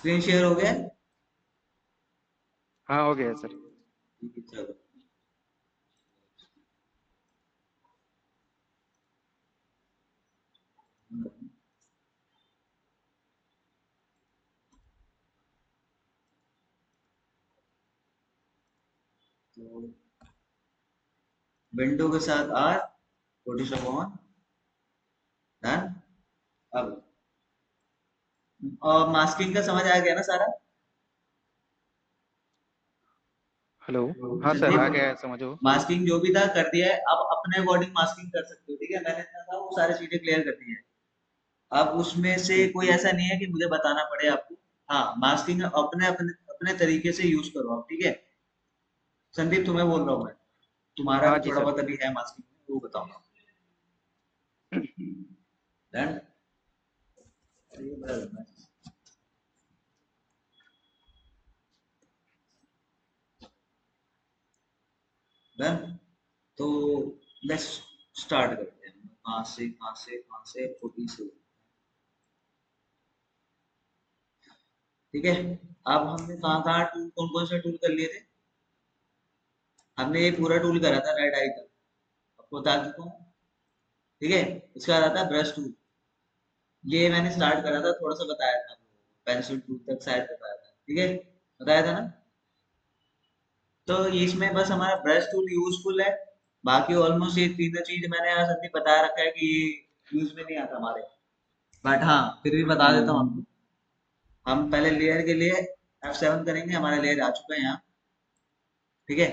Screen share हो गया? हाँ हो गया सर। ठीक है, चलो। तो विंडो के साथ आर, फोटोशॉप ऑन, डन। अब और मास्किंग का समझ आ गया ना सारा? हेलो। हाँ सर आ गया है समझो। मास्किंग जो भी था कर दिया है, अब अपने अकॉर्डिंग मास्किंग कर सकते हो, ठीक है। मैंने इतना था वो सारी चीजें क्लियर कर दी है। अब उसमें से ठीक कोई ऐसा नहीं है कि मुझे बताना पड़े आपको। हाँ, मास्किंग अपने अपने अपने तरीके से यूज करो आप, ठीक है। संदीप, तुम्हें बोल रहा हूँ मैं, तुम्हारा हाँ भी जी थोड़ा सर। बहुत अभी है मास्किंग में, वो बताऊंगा। डन। डन। तो लेट्स स्टार्ट करते हैं। कहाँ से 40 से। ठीक है। अब हमने कहाँ कहाँ टूल, कौन कौन से टूल कर लिए थे? हमने ये पूरा टूल करा था रेड आई तक, आपको बता चुका हूँ। ठीक है। इसके बाद आता है ब्रश टूल। ये मैंने स्टार्ट करा था, थोड़ा सा बताया था आपको, पेंसिल टूल तक शायद बताया था, ठीक है। बताया था ना? तो ये इसमें बस हमारा ब्रश टूल यूजफुल है। बाकी ऑलमोस्ट ये तीनों चीज मैंने यहाँ संदीप बताया रखा है कि ये यूज में नहीं आता हमारे। बट हाँ, फिर भी बता देता हूँ आपको। हम पहले लेयर के लिए F7 करेंगे, हमारा लेयर आ चुका है यहाँ। ठीक है।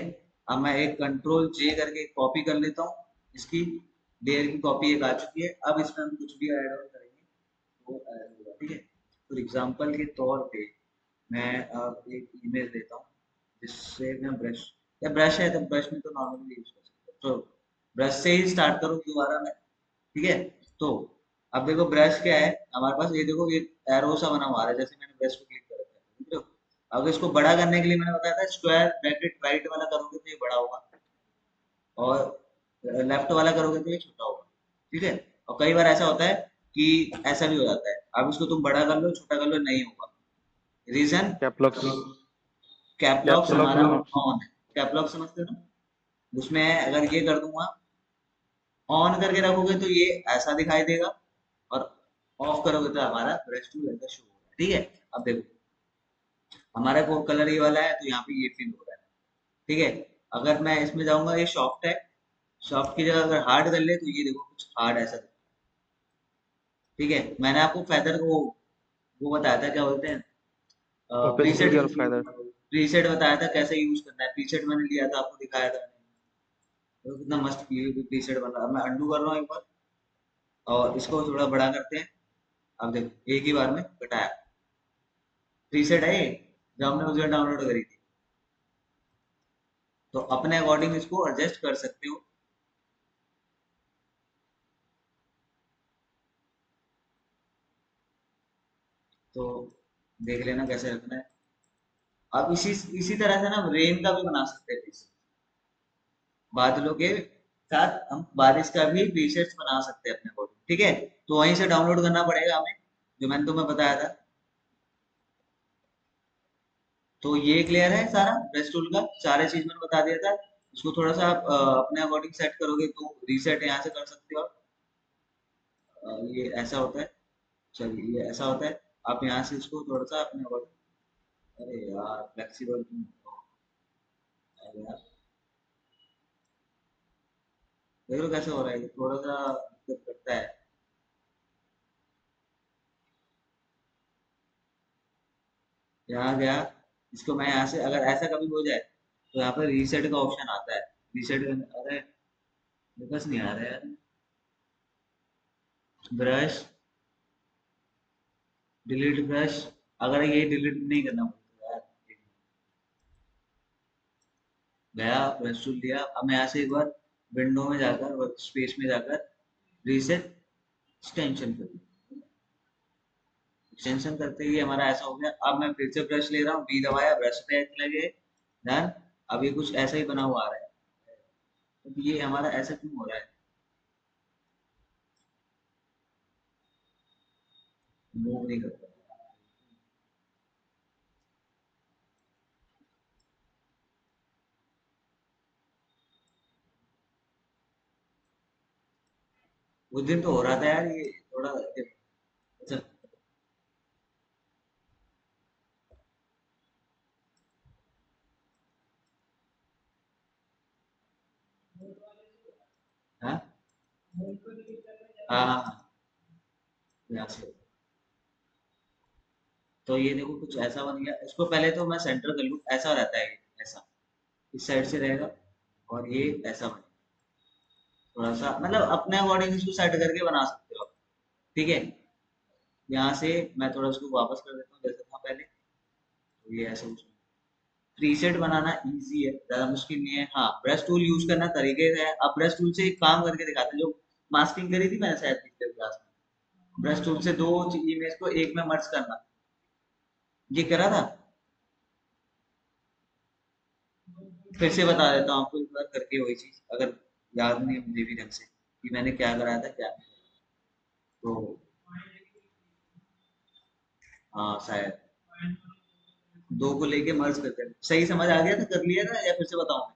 अब मैं एक कंट्रोल जे करके कॉपी कर लेता हूँ इसकी। लेयर की कॉपी एक आ चुकी है। अब इसमें हम कुछ भी ऐड ऑन करेंगे वो ऐड होगा, ठीक है। फॉर एग्जाम्पल के तौर पे मैं अब एक इमेज लेता हूँ जिससे मैं ब्रश, या ब्रश है तो ब्रश में तो नॉर्मली यूज कर सकते हैं, तो ब्रश से ही स्टार्ट करूँ दोबारा मैं। ठीक है। तो अब देखो ब्रश क्या है हमारे पास, ये देखो ये एरो सा बना हुआ है, जैसे मैंने ब्रश को क्लिक कर रखा है, देख रहे हो। अब इसको बड़ा करने के लिए मैंने बताया था स्क्वायर ब्रैकेट राइट वाला करोगे तो ये बड़ा होगा, और लेफ्ट वाला करोगे तो ये छोटा होगा। ठीक है। और कई बार ऐसा होता है कि ऐसा भी हो जाता है, अब इसको तुम बड़ा कर लो छोटा कर लो नहीं होगा। रीजन, कैप्लॉक्स। कैपलॉक कैप्सलॉक हमारा हाँ। ऑन है। कैपलॉक समझते हो ना? उसमें अगर ये कर दूंगा, ऑन करके रखोगे तो ये ऐसा दिखाई देगा, और ऑफ करोगे तो हमारा ब्रश टूल ऐसा शो होगा, ठीक है। अब देखो हमारा को कलर ये वाला है तो यहाँ पे ये फिल हो रहा है। ठीक है। अगर मैं इसमें जाऊंगा, ये सॉफ्ट है, सॉफ्ट की जगह अगर हार्ड कर ले तो ये देखो कुछ हार्ड ऐसा दिखता है। ठीक है। मैंने आपको फेदर को वो बताया था, क्या बोलते हैं, प्रीसेट। ओपेसिटी और फाइदर। प्रीसेट बताया था कैसे यूज करना है, प्रीसेट मैंने लिया था आपको दिखाया था मैंने। तो कितना मस्त प्रीसेट बना। अब मैं अंडू कर रहा हूँ एक बार, और इसको थोड़ा बड़ा करते हैं। अब देखो एक ही बार में घटाया। प्रीसेट है ये, जो हमने उस दिन डाउनलोड करी थी। तो अपने अकॉर्डिंग इसको एडजस्ट कर सकते हो। तो देख लेना कैसे रखना है। अब इसी इसी तरह से ना रेन का भी बना सकते हैं प्रीसेट। बादलों के साथ हम बारिश का भी प्रीसेट्स बना सकते हैं अपने अकॉर्डिंग, ठीक है। तो वहीं से डाउनलोड करना पड़ेगा हमें, जो मैंने तुम्हें बताया था। तो ये क्लियर है सारा ब्रश टूल का, सारे चीज मैंने बता दिया था। इसको थोड़ा सा आप अपने अकॉर्डिंग सेट करोगे तो रीसेट यहाँ से कर सकते हो आप। ये ऐसा होता है। चलिए ये ऐसा होता है। आप यहाँ से इसको थोड़ा सा अपने अकॉर्डिंग, अरे यार फ्लेक्सिबल तुम हो। अरे यार देख लो कैसे हो रहा है, ये थोड़ा सा दिक्कत करता है। यहाँ गया, इसको मैं यहाँ से अगर ऐसा कभी हो जाए तो यहाँ पर रीसेट का ऑप्शन आता है। रीसेट, अरे फोकस नहीं आ रहा है यार। ब्रश, डिलीट ब्रश, अगर ये डिलीट नहीं करना पड़ता यार। गया ब्रश टूल लिया, अब मैं यहाँ से एक बार विंडो में जाकर वर्क स्पेस में जाकर रीसेट एक्सटेंशन कर दूँ। एक्सटेंशन करते ही हमारा ऐसा हो गया। अब मैं फिर से ब्रश ले रहा हूँ, बी दबाया, ब्रश पे लगे, डन। अब ये कुछ ऐसा ही बना हुआ आ रहा है। तो ये हमारा ऐसा क्यों हो रहा है? मूव नहीं करता। उस दिन तो हो रहा था यार ये थोड़ा। अच्छा। हाँ हाँ हाँ हाँ, यहाँ से। तो ये देखो कुछ ऐसा बन गया, इसको पहले तो मैं सेंटर कर लूँ, ऐसा रहता है ये, ऐसा इस साइड से रहेगा, और ये ऐसा बनेगा। थोड़ा सा मतलब अपने अकॉर्डिंग इसको सेट करके बना सकते हो आप। ठीक है। यहाँ से मैं थोड़ा उसको वापस कर देता हूँ जैसा था पहले, तो ये ऐसा कुछ प्रीसेट बनाना इजी है, ज्यादा मुश्किल नहीं है। हाँ, ब्रश टूल यूज करना तरीके से है। अब ब्रश टूल से एक काम करके दिखाते हैं, जो मास्किंग करी थी मैंने शायद पिछले क्लास में, ब्रश टूल से दो इमेज को एक में मर्ज करना, ये करा था। फिर से बता देता हूँ आपको एक बार करके वही चीज, अगर याद नहीं है मुझे भी ढंग से कि मैंने क्या कराया था क्या नहीं। तो हाँ शायद दो को लेके मर्ज करते हैं। सही समझ आ गया था, कर लिया था, या फिर से बताऊं मैं?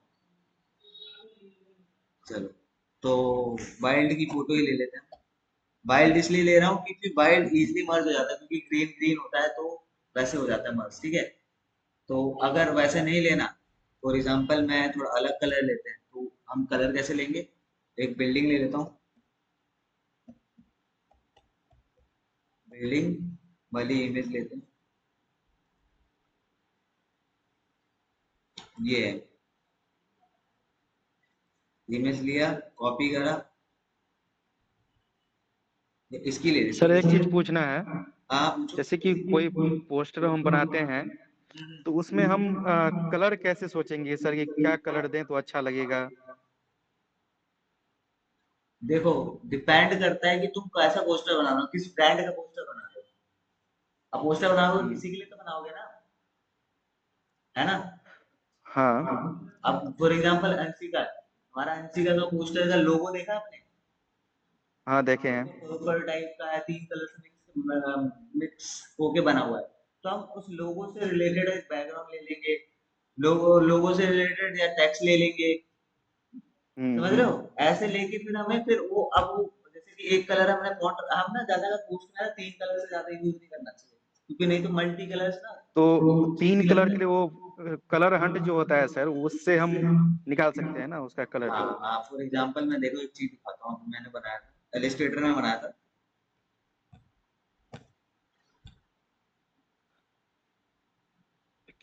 चलो, तो वाइल्ड की फोटो ही ले लेते हैं। वाइल्ड इसलिए ले रहा हूँ क्योंकि वाइल्ड इजीली मर्ज हो जाता है, क्योंकि ग्रीन ग्रीन होता है तो वैसे हो जाता है मर्ज। ठीक है। तो अगर वैसे नहीं लेना, फॉर एग्जाम्पल मैं थोड़ा अलग कलर लेते हैं, तो हम कलर कैसे लेंगे? एक बिल्डिंग ले लेता हूँ, बिल्डिंग वाली इमेज लेते हैं, ये है इमेज, लिया, कॉपी करा, इसकी ले लेते सर एक चीज हैं। पूछना है। हाँ पूछो। जैसे कि कोई पोस्टर हम बनाते हैं, तो उसमें हम कलर कैसे सोचेंगे सर कि क्या कलर दें तो अच्छा लगेगा? देखो, डिपेंड करता है कि तुम कैसा पोस्टर बना रहे हो, किस ब्रांड का पोस्टर बना रहे हो। अब पोस्टर बनाओगे हम्म। किसी के लिए तो बनाओगे ना, है ना? हाँ अब फॉर एग्जांपल एनसी का, हमारा एनसी का जो पोस्टर का लोगो देखा आपने? हाँ, देखे वो हैं। देखो पर्पल टाइप का है, तीन कलर से मिक्स होके बना हुआ है। तो हम उस लोगो से रिलेटेड एक बैकग्राउंड ले लेंगे, लोगो लोगो से रिलेटेड या टेक्स्ट ले लेंगे। समझ रहे हो? हम्म। ऐसे लेके फिर हमें फिर वो, अब वो जैसे कि एक कलर हमने फॉन्ट, हम ना ज्यादा पोस्ट में ना तीन कलर से ज्यादा यूज नहीं करना चाहिए, क्योंकि नहीं तो मल्टी कलर्स ना तो तो तीन चीज कलर के लगने। लिए वो कलर हंट जो होता है सर, उससे हम निकाल सकते हैं ना उसका कलर? हाँ हाँ, फॉर एग्जांपल मैं देखो एक चीज दिखाता हूँ, मैंने बनाया था इलस्ट्रेटर में बनाया था।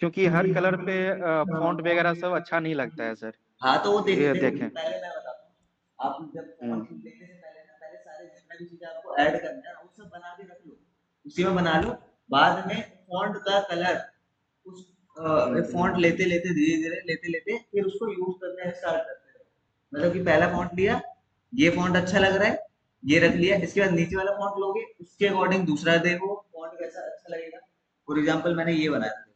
क्योंकि हर कलर पे फॉन्ट वगैरह सब अच्छा नहीं लगता है सर। हाँ तो वो ये देखो देखें। पहले मैं बताता हूँ, आप जब हम्म। फॉन्ट लेने से पहले ना, पहले सारे जितने भी चीजें आपको ऐड करना है वो सब बना के रख लो, उसी में बना लो। बाद में फॉन्ट का कलर उस हम्म। फॉन्ट लेते लेते धीरे धीरे लेते लेते फिर उसको यूज करने स्टार्ट करते रहो। मतलब कि पहला फॉन्ट लिया, ये फॉन्ट अच्छा लग रहा है, ये रख लिया, इसके बाद नीचे वाला फॉन्ट लोगे, उसके अकॉर्डिंग दूसरा देखो फॉन्ट कैसा अच्छा लगेगा। फॉर एग्जाम्पल मैंने ये बनाया था,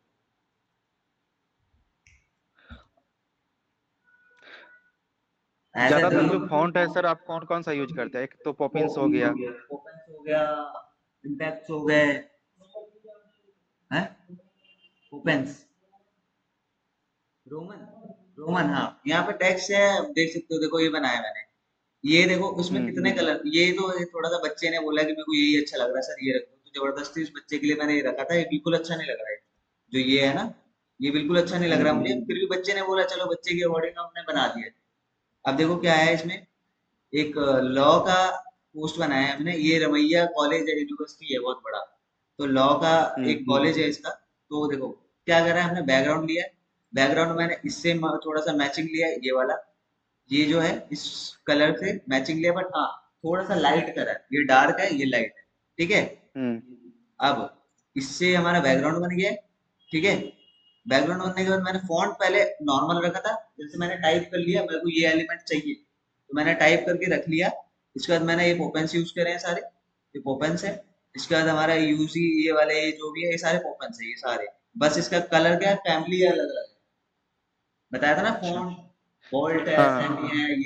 ऐसा ज्यादातर जो तीन। फॉन्ट है सर, आप कौन कौन सा यूज करते हैं? एक तो पॉपिंस हो गया। ओपन हो गया, इम्पैक्ट हो गए हैं, ओपेंस, रोमन, रोमन। हाँ, यहाँ पे टेक्स्ट है, आप देख सकते हो, देखो ये बनाया मैंने, ये देखो उसमें हम्म। कितने कलर, ये तो थोड़ा सा बच्चे ने बोला कि मेरे को यही अच्छा लग रहा है सर, ये रख दो, तो जबरदस्ती उस बच्चे के लिए मैंने ये रखा था। ये बिल्कुल अच्छा नहीं लग रहा है, जो ये है ना, ये बिल्कुल अच्छा नहीं लग रहा हम्म। मुझे, फिर भी बच्चे ने बोला चलो बच्चे के अकॉर्डिंग हमने बना दिया। अब देखो क्या है इसमें, एक लॉ का पोस्ट बनाया है हमने, ये रमैया कॉलेज है, यूनिवर्सिटी है बहुत बड़ा, तो लॉ का हम्म। एक कॉलेज है इसका। तो देखो क्या करा है हमने, बैकग्राउंड लिया, बैकग्राउंड मैंने इससे थोड़ा सा मैचिंग लिया है, ये वाला, ये जो है इस कलर से मैचिंग लिया, बट हाँ थोड़ा सा लाइट करा है, ये डार्क है ये लाइट है। ठीक है। हम्म। अब इससे हमारा बैकग्राउंड बन गया है। ठीक है। बैकग्राउंड बनने के बाद मैंने फॉन्ट पहले नॉर्मल रखा था, जैसे मैंने टाइप कर लिया, मेरे को ये एलिमेंट चाहिए तो मैंने टाइप करके रख लिया। इसके बाद मैंने ये पोपेंस यूज करे हैं सारे, ये पोपेंस है। इसके बाद हमारा यूजी, ये वाले जो भी है ये सारे पोपेंस है ये सारे। बस इसका कलर क्या है, फैमिली अलग अलग है, बताया था ना, अच्छा। फॉन्ट बोल्ट है, हाँ। सेमी है,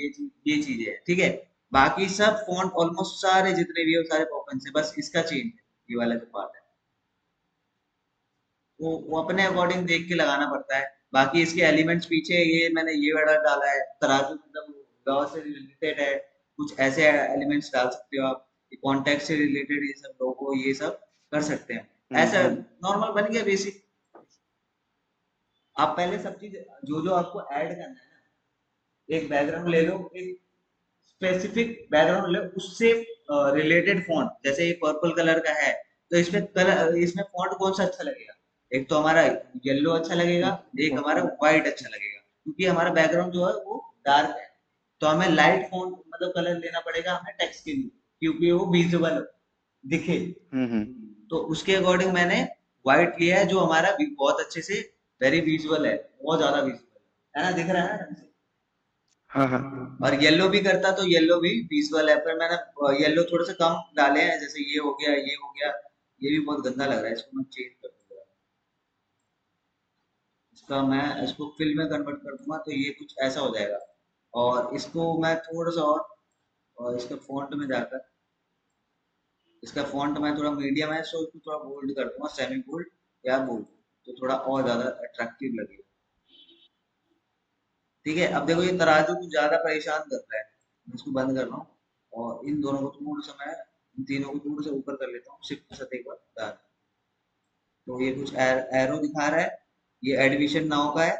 ये चीजें है। ठीक है। बाकी सब फॉन्ट ऑलमोस्ट सारे जितने भी है वो सारे पोपेंस है, बस इसका चेंज है, ये वाला जो पार्ट है वो अपने अकॉर्डिंग देख के लगाना पड़ता है। बाकी इसके एलिमेंट्स पीछे ये मैंने ये वाला डाला है, तराजू मतलब लॉ से रिलेटेड है, कुछ ऐसे एलिमेंट्स डाल सकते हो आप, कॉन्टेक्ट से रिलेटेड ये सब लोगो ये सब कर सकते हैं। ऐसा हम्म। नॉर्मल बन गया बेसिक। आप पहले सब चीज जो जो आपको ऐड करना है ना, एक बैकग्राउंड ले लो, एक स्पेसिफिक बैकग्राउंड ले, उससे रिलेटेड फॉन्ट, जैसे ये पर्पल कलर का है तो इसमें कलर, इसमें फॉन्ट कौन सा अच्छा लगेगा? एक तो हमारा येलो अच्छा लगेगा, एक हमारा व्हाइट अच्छा लगेगा, क्योंकि हमारा बैकग्राउंड जो है वो डार्क है। तो हमें लाइट फॉन्ट मतलब कलर लेना पड़ेगा हमें टेक्स्ट के लिए, क्योंकि वो विजुअल दिखे। हम्म। तो उसके अकॉर्डिंग मैंने व्हाइट लिया है, जो हमारा बहुत अच्छे से वेरी विजुअल है, बहुत ज्यादा विजुअल है ना, दिख रहा है ना ढंग से। हाँ हाँ। और येलो भी करता तो येलो भी विजुअल है, पर मैंने येलो थोड़े से कम डाले हैं, जैसे ये हो गया, ये हो गया, ये भी बहुत गंदा लग रहा है, इसको मैं चेंज कर दूंगा। इसका मैं इसको फिल में कन्वर्ट कर दूंगा तो ये कुछ ऐसा हो जाएगा। और इसको मैं थोड़ा सा और इसका फॉन्ट में जाकर, इसका फॉन्ट मैं थोड़ा मीडियम है, सो इसको थोड़ा बोल्ड कर दूंगा, सेमी बोल्ड या बोल्ड, तो थोड़ा और ज्यादा अट्रैक्टिव लगेगा। ठीक है, अब देखो ये तराजू कुछ ज्यादा परेशान कर रहा है, मैं इसको बंद कर रहा हूँ और इन दोनों को थोड़ा सा मैं, इन तीनों को थोड़ा सा ऊपर कर लेता हूँ, शिफ्ट के साथ एक बार डाल। तो ये कुछ एरो दिखा रहा है, ये एडमिशन नाउ का है,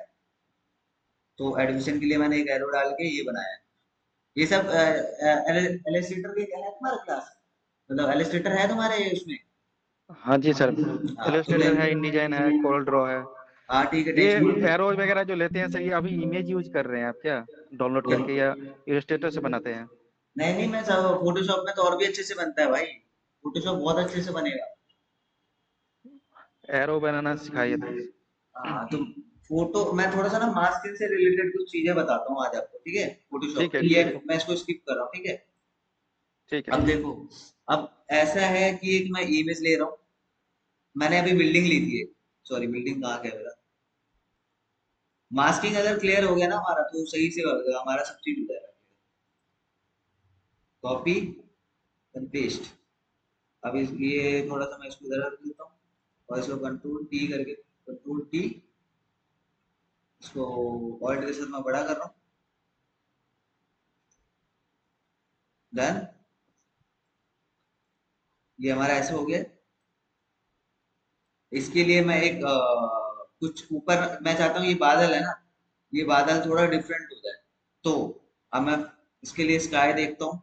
तो एडमिशन के लिए मैंने एक एरो डाल के ये बनाया है। ये सब एलिस्ट्रेटर के क्या है तुम्हारा क्लास, मतलब एलिस्ट्रेटर है तुम्हारे उसमें? हाँ जी सर, हाँ तो ले, इलस्ट्रेटर है, इंडिजन है, कोरल ड्रॉ है। हाँ ठीक है, ये टेक्स्ट। एरोज वगैरह जो लेते हैं सर, ये अभी इमेज यूज कर रहे हैं आप क्या, डाउनलोड करके, या इलस्ट्रेटर से बनाते हैं? नहीं नहीं, मैं सब फोटोशॉप में तो और भी अच्छे से बनता है भाई, फोटोशॉप बहुत अच्छे से बनेगा। एरो बनाना सिखाइए तो। हाँ तो फोटो मैं थोड़ा सा ना मास्किंग से रिलेटेड कुछ चीजें बताता हूँ आज आपको, ठीक है, फोटोशॉप ठीक है, में ये ठीक है। मैं इसको स्किप कर रहा हूँ, ठीक है। ठीक है। अब देखो, अब ऐसा है कि एक मैं इमेज ले रहा हूँ, मैंने अभी बिल्डिंग ली थी, सॉरी बिल्डिंग कहाँ गया मेरा, मास्किंग अगर क्लियर हो गया ना हमारा तो सही से हमारा सब चीज हो जाएगा। कॉपी और पेस्ट। अब ये थोड़ा सा मैं इसको इधर रख देता हूँ और इसको कंट्रोल टी करके, कंट्रोल टी, इसको ऑल्ट के साथ मैं बड़ा कर रहा हूँ। डन। ये हमारा ऐसे हो गया। इसके लिए मैं एक कुछ ऊपर मैं चाहता हूँ, ये बादल है ना, ये बादल थोड़ा डिफरेंट हो जाए। तो अब मैं इसके लिए स्काई देखता हूँ,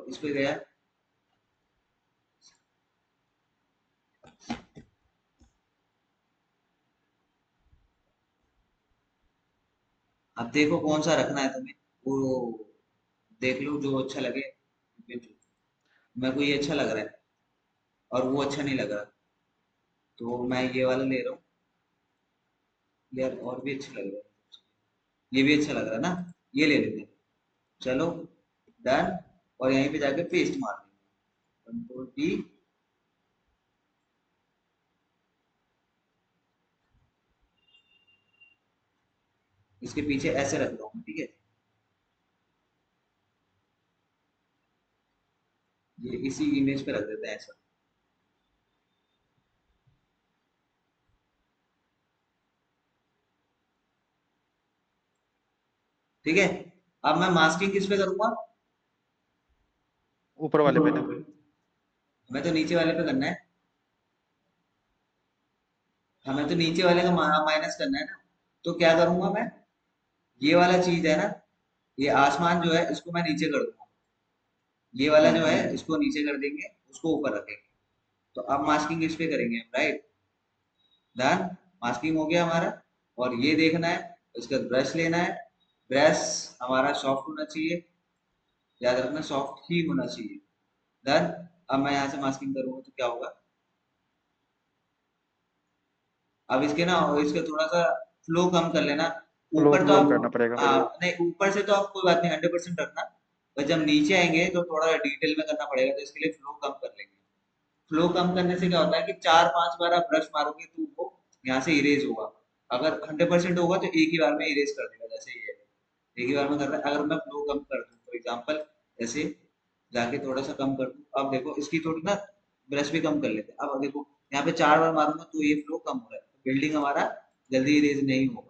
इस पे गया। अब देखो कौन सा रखना है तुम्हें, वो देख लो जो अच्छा लगे। मेरे को ये अच्छा लग रहा है और वो अच्छा नहीं लग रहा, तो मैं ये वाला ले रहा हूँ। यार और भी अच्छा लग रहा है, ये भी अच्छा लग रहा है ना, ये ले लेते हैं। चलो, डन। और यहीं पे जाके पेस्ट मार देंगे, कंट्रोल टी। इसके पीछे ऐसे रख रहा हूँ, ठीक है, ये इसी इमेज पे रख देते हैं ऐसा। ठीक है, अब मैं मास्किंग किस पे करूंगा? ऊपर वाले पे ना। हमें तो नीचे वाले पे करना है, हमें तो नीचे वाले का माइनस करना है ना। तो क्या करूंगा मैं, ये वाला चीज है ना, ये आसमान जो है इसको मैं नीचे कर दूंगा, ये वाला जो है हम्म। इसको नीचे कर देंगे, उसको ऊपर रखेंगे। तो अब मास्किंग इस पे करेंगे, राइट। डन। मास्किंग हो गया हमारा। और ये देखना है, इसका ब्रश लेना है, ब्रश हमारा सॉफ्ट होना चाहिए, याद रखना सॉफ्ट ही होना चाहिए। डन। अब मैं यहाँ से मास्किंग करूंगा तो क्या होगा, अब इसके ना, इसका थोड़ा सा फ्लो कम कर लेना। फ्लो ऊपर तो कम करना आप, पड़ेगा। नहीं ऊपर से तो आप कोई बात नहीं, 100% रखना। पर जब नीचे आएंगे तो थोड़ा डिटेल में करना पड़ेगा, तो इसके लिए फ्लो कम कर लेंगे। फ्लो कम करने से क्या होता है कि 4-5 बार आप ब्रश मारोगे तो वो यहाँ से इरेज होगा। अगर 100% होगा तो एक ही बार में इरेज कर देगा, जैसे ये है। एक ही बार में कर रहा है। अगर मैं फ्लो कम कर दूँ फॉर एग्जाम्पल, जैसे जाके थोड़ा सा कम कर दूँ, अब देखो इसकी थोड़ी ना ब्रश भी कम कर लेते हैं। अब देखो यहाँ पे 4 बार मारूंगा तो ये फ्लो कम हो रहा है, बिल्डिंग हमारा जल्दी इरेज नहीं होगा।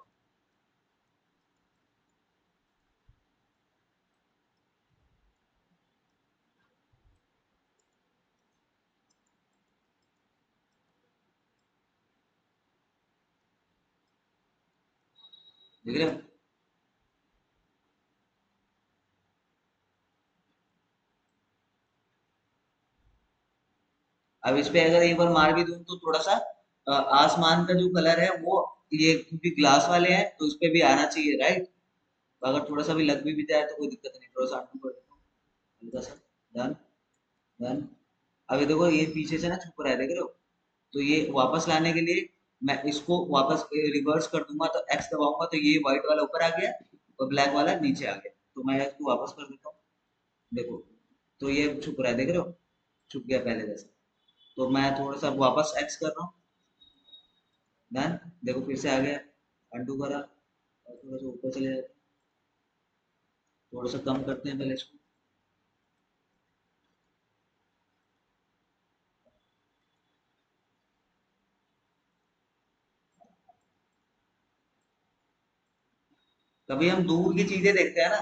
देख रहे हो? अब इस पे अगर एक बार मार भी दूं तो थोड़ा सा आसमान का जो कलर है वो, ये क्योंकि ग्लास वाले हैं तो इस पे भी आना चाहिए, राइट? अगर थोड़ा सा भी लग भी जाए तो कोई दिक्कत नहीं, थोड़ा सा अनडू कर देता हूँ हल्का सा। डन। डन। अभी देखो ये पीछे से ना छुप रहा है, देख रहे हो? तो ये वापस लाने के लिए मैं इसको वापस रिवर्स कर दूंगा, तो एक्स दबाऊंगा तो ये व्हाइट वाला ऊपर आ गया और ब्लैक वाला नीचे आ गया, तो मैं इसको वापस कर देता हूँ। देखो, तो ये छुप रहा है, देख रहे हो? छुप गया पहले जैसे। तो मैं थोड़ा सा वापस एक्स कर रहा हूँ। डन। देखो फिर से आ गया। अंडू करा और थोड़ा सा ऊपर चले जाते हैं। थोड़ा सा कम करते हैं पहले इसको। कभी हम दूर की चीजें देखते हैं ना,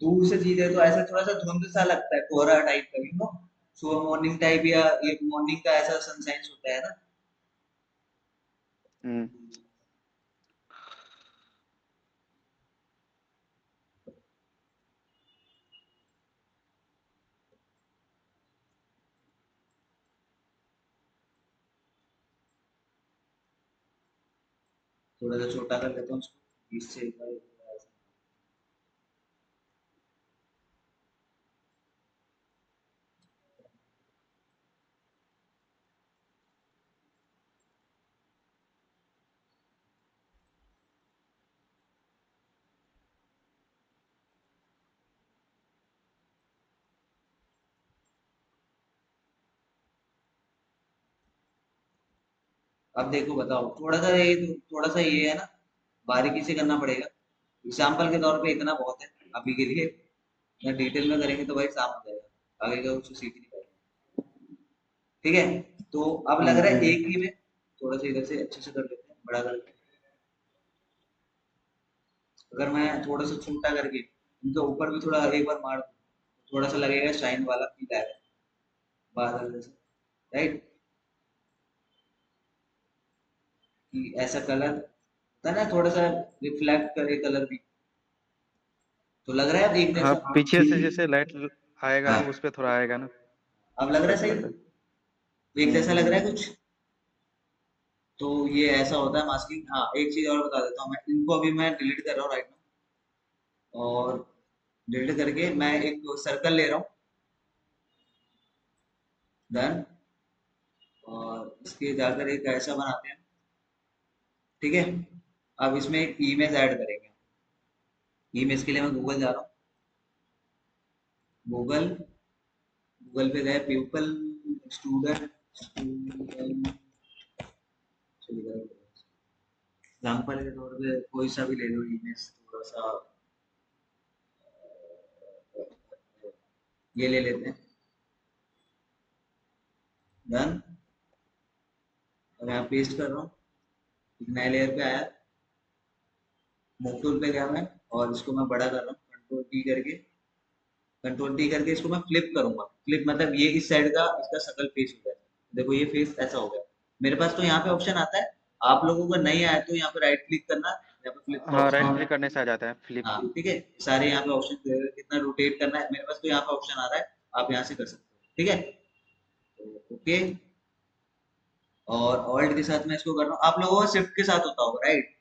दूर से चीजें तो ऐसा थोड़ा सा धुंध सा लगता है, कोहरा टाइप का, यू नो, सुबह मॉर्निंग टाइप, या ये मॉर्निंग का ऐसा सनसाइन होता है ना। हम्म। थोड़ा सा छोटा कर लेता हूँ उसको, इससे एक बार ऐसा। अब देखो बताओ, थोड़ा सा ये है ना, बारीकी से करना पड़ेगा। एग्जाम्पल के तौर पे इतना बहुत है अभी के लिए। ना डिटेल में करेंगे तो भाई काम हो जाएगा, आगे का कुछ सीख नहीं पाएंगे। ठीक है। तो अब लग रहा है एक ही में, थोड़ा सा इधर से अच्छे से कर लेते हैं, बड़ा करके। अगर मैं थोड़ा सा छोटा करके इनके ऊपर भी थोड़ा एक बार मार दूं, थोड़ा सा लगेगा शाइन वाला फील आएगा, बादल जैसे, राइट? कि ऐसा कलर था ना, थोड़ा सा रिफ्लेक्ट करे कलर भी, तो लग रहा है एक हाँ, जैसा। पीछे से जैसे लाइट आएगा हाँ, तो उस पे थोड़ा आएगा ना, अब लग रहा है वैसा सही, लग रहा एक है। जैसा लग रहा है कुछ। तो ये ऐसा होता है मास्किंग। हाँ, एक चीज और बता देता हूँ, मैं इनको अभी मैं डिलीट कर रहा हूँ राइट नाउ, और डिलीट करके मैं एक सर्कल ले रहा हूँ। डन। और इसके जाकर एक ऐसा बनाते हैं। ठीक है। अब इसमें एक इमेज ऐड करेंगे। इमेज के लिए मैं गूगल जा रहा हूँ। गूगल। गूगल पे गए, पीपल, स्टूडेंट, स्टूडेंट, एग्जाम्पल के तौर पे कोई सा भी ले लो इमेज, थोड़ा सा ये ले लेते हैं। डन। और यहाँ पेस्ट कर रहा हूँ। एक नए लेयर पे आया, मूव टूल पे गया मैं, और इसको मैं बड़ा कर रहा हूँ कंट्रोल टी करके। कंट्रोल टी करके इसको मैं फ्लिप करूंगा। फ्लिप मतलब ये इस साइड का इसका शकल फेस हो गया। देखो ये फेस ऐसा हो गया। मेरे पास तो यहाँ पे ऑप्शन आता है, आप लोगों को नहीं आया तो यहाँ पे राइट क्लिक करना, यहाँ पे फ्लिप का हाँ, राइट ऑप्शन। क्लिक करने से आ जाता है फ्लिप। हाँ ठीक है, सारे यहाँ पे ऑप्शन कितना रोटेट करना है, मेरे पास तो यहाँ पे ऑप्शन आ रहा है, आप यहाँ से कर सकते हो। ठीक है। तो ओके। और ऑल्ट के साथ मैं इसको कर रहा हूँ, आप लोगों को शिफ्ट के साथ होता होगा, राइट?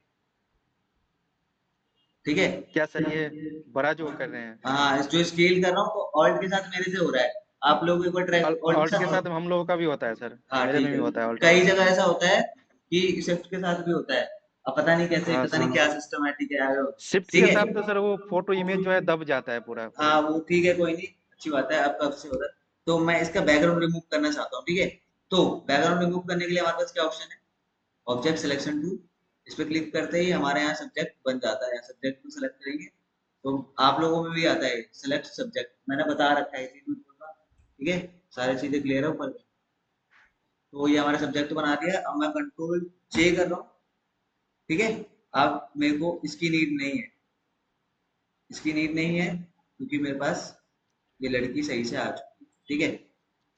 ठीक है। क्या सर, ये बड़ा जो कर रहे हैं? हाँ, जो स्केल कर रहा हूँ तो ऑल्ट के साथ मेरे से हो रहा है। आप लोग एक बार ट्रैक ऑल्ट के ऑल्ट के साथ। साथ हम लोगों का भी होता है सर, हाँ मेरे ठीक में है। भी होता है ऑल्ट के कई साथ। जगह ऐसा होता है कि शिफ्ट के साथ भी होता है। अब पता नहीं कैसे, हाँ पता सर, नहीं क्या सिस्टमैटिक है यार। शिफ्ट ठीक के है। साथ तो सर वो फोटो इमेज जो है दब जाता है पूरा। हाँ वो ठीक है, कोई नहीं, अच्छी बात है, आपका आपसे हो रहा है। तो मैं इसका बैकग्राउंड रिमूव करना चाहता हूँ, ठीक है। तो बैकग्राउंड रिमूव करने के लिए हमारे पास क्या ऑप्शन है? Object selection tool. इस पे क्लिक करते ही हमारे यहाँ सब्जेक्ट बन जाता है, सब्जेक्ट को सिलेक्ट करेंगे। तो आप लोगों में भी आता है सिलेक्ट सब्जेक्ट, मैंने बता रखा है इसी में बोलना। ठीक है। सारी चीजें क्लियर है ऊपर। तो ये हमारा सब्जेक्ट बना दिया, अब मैं कंट्रोल जे कर रहा हूँ। ठीक है। अब मेरे को इसकी नीड नहीं है, इसकी नीड नहीं है, क्योंकि मेरे पास ये लड़की सही से आ चुकी है। ठीक है।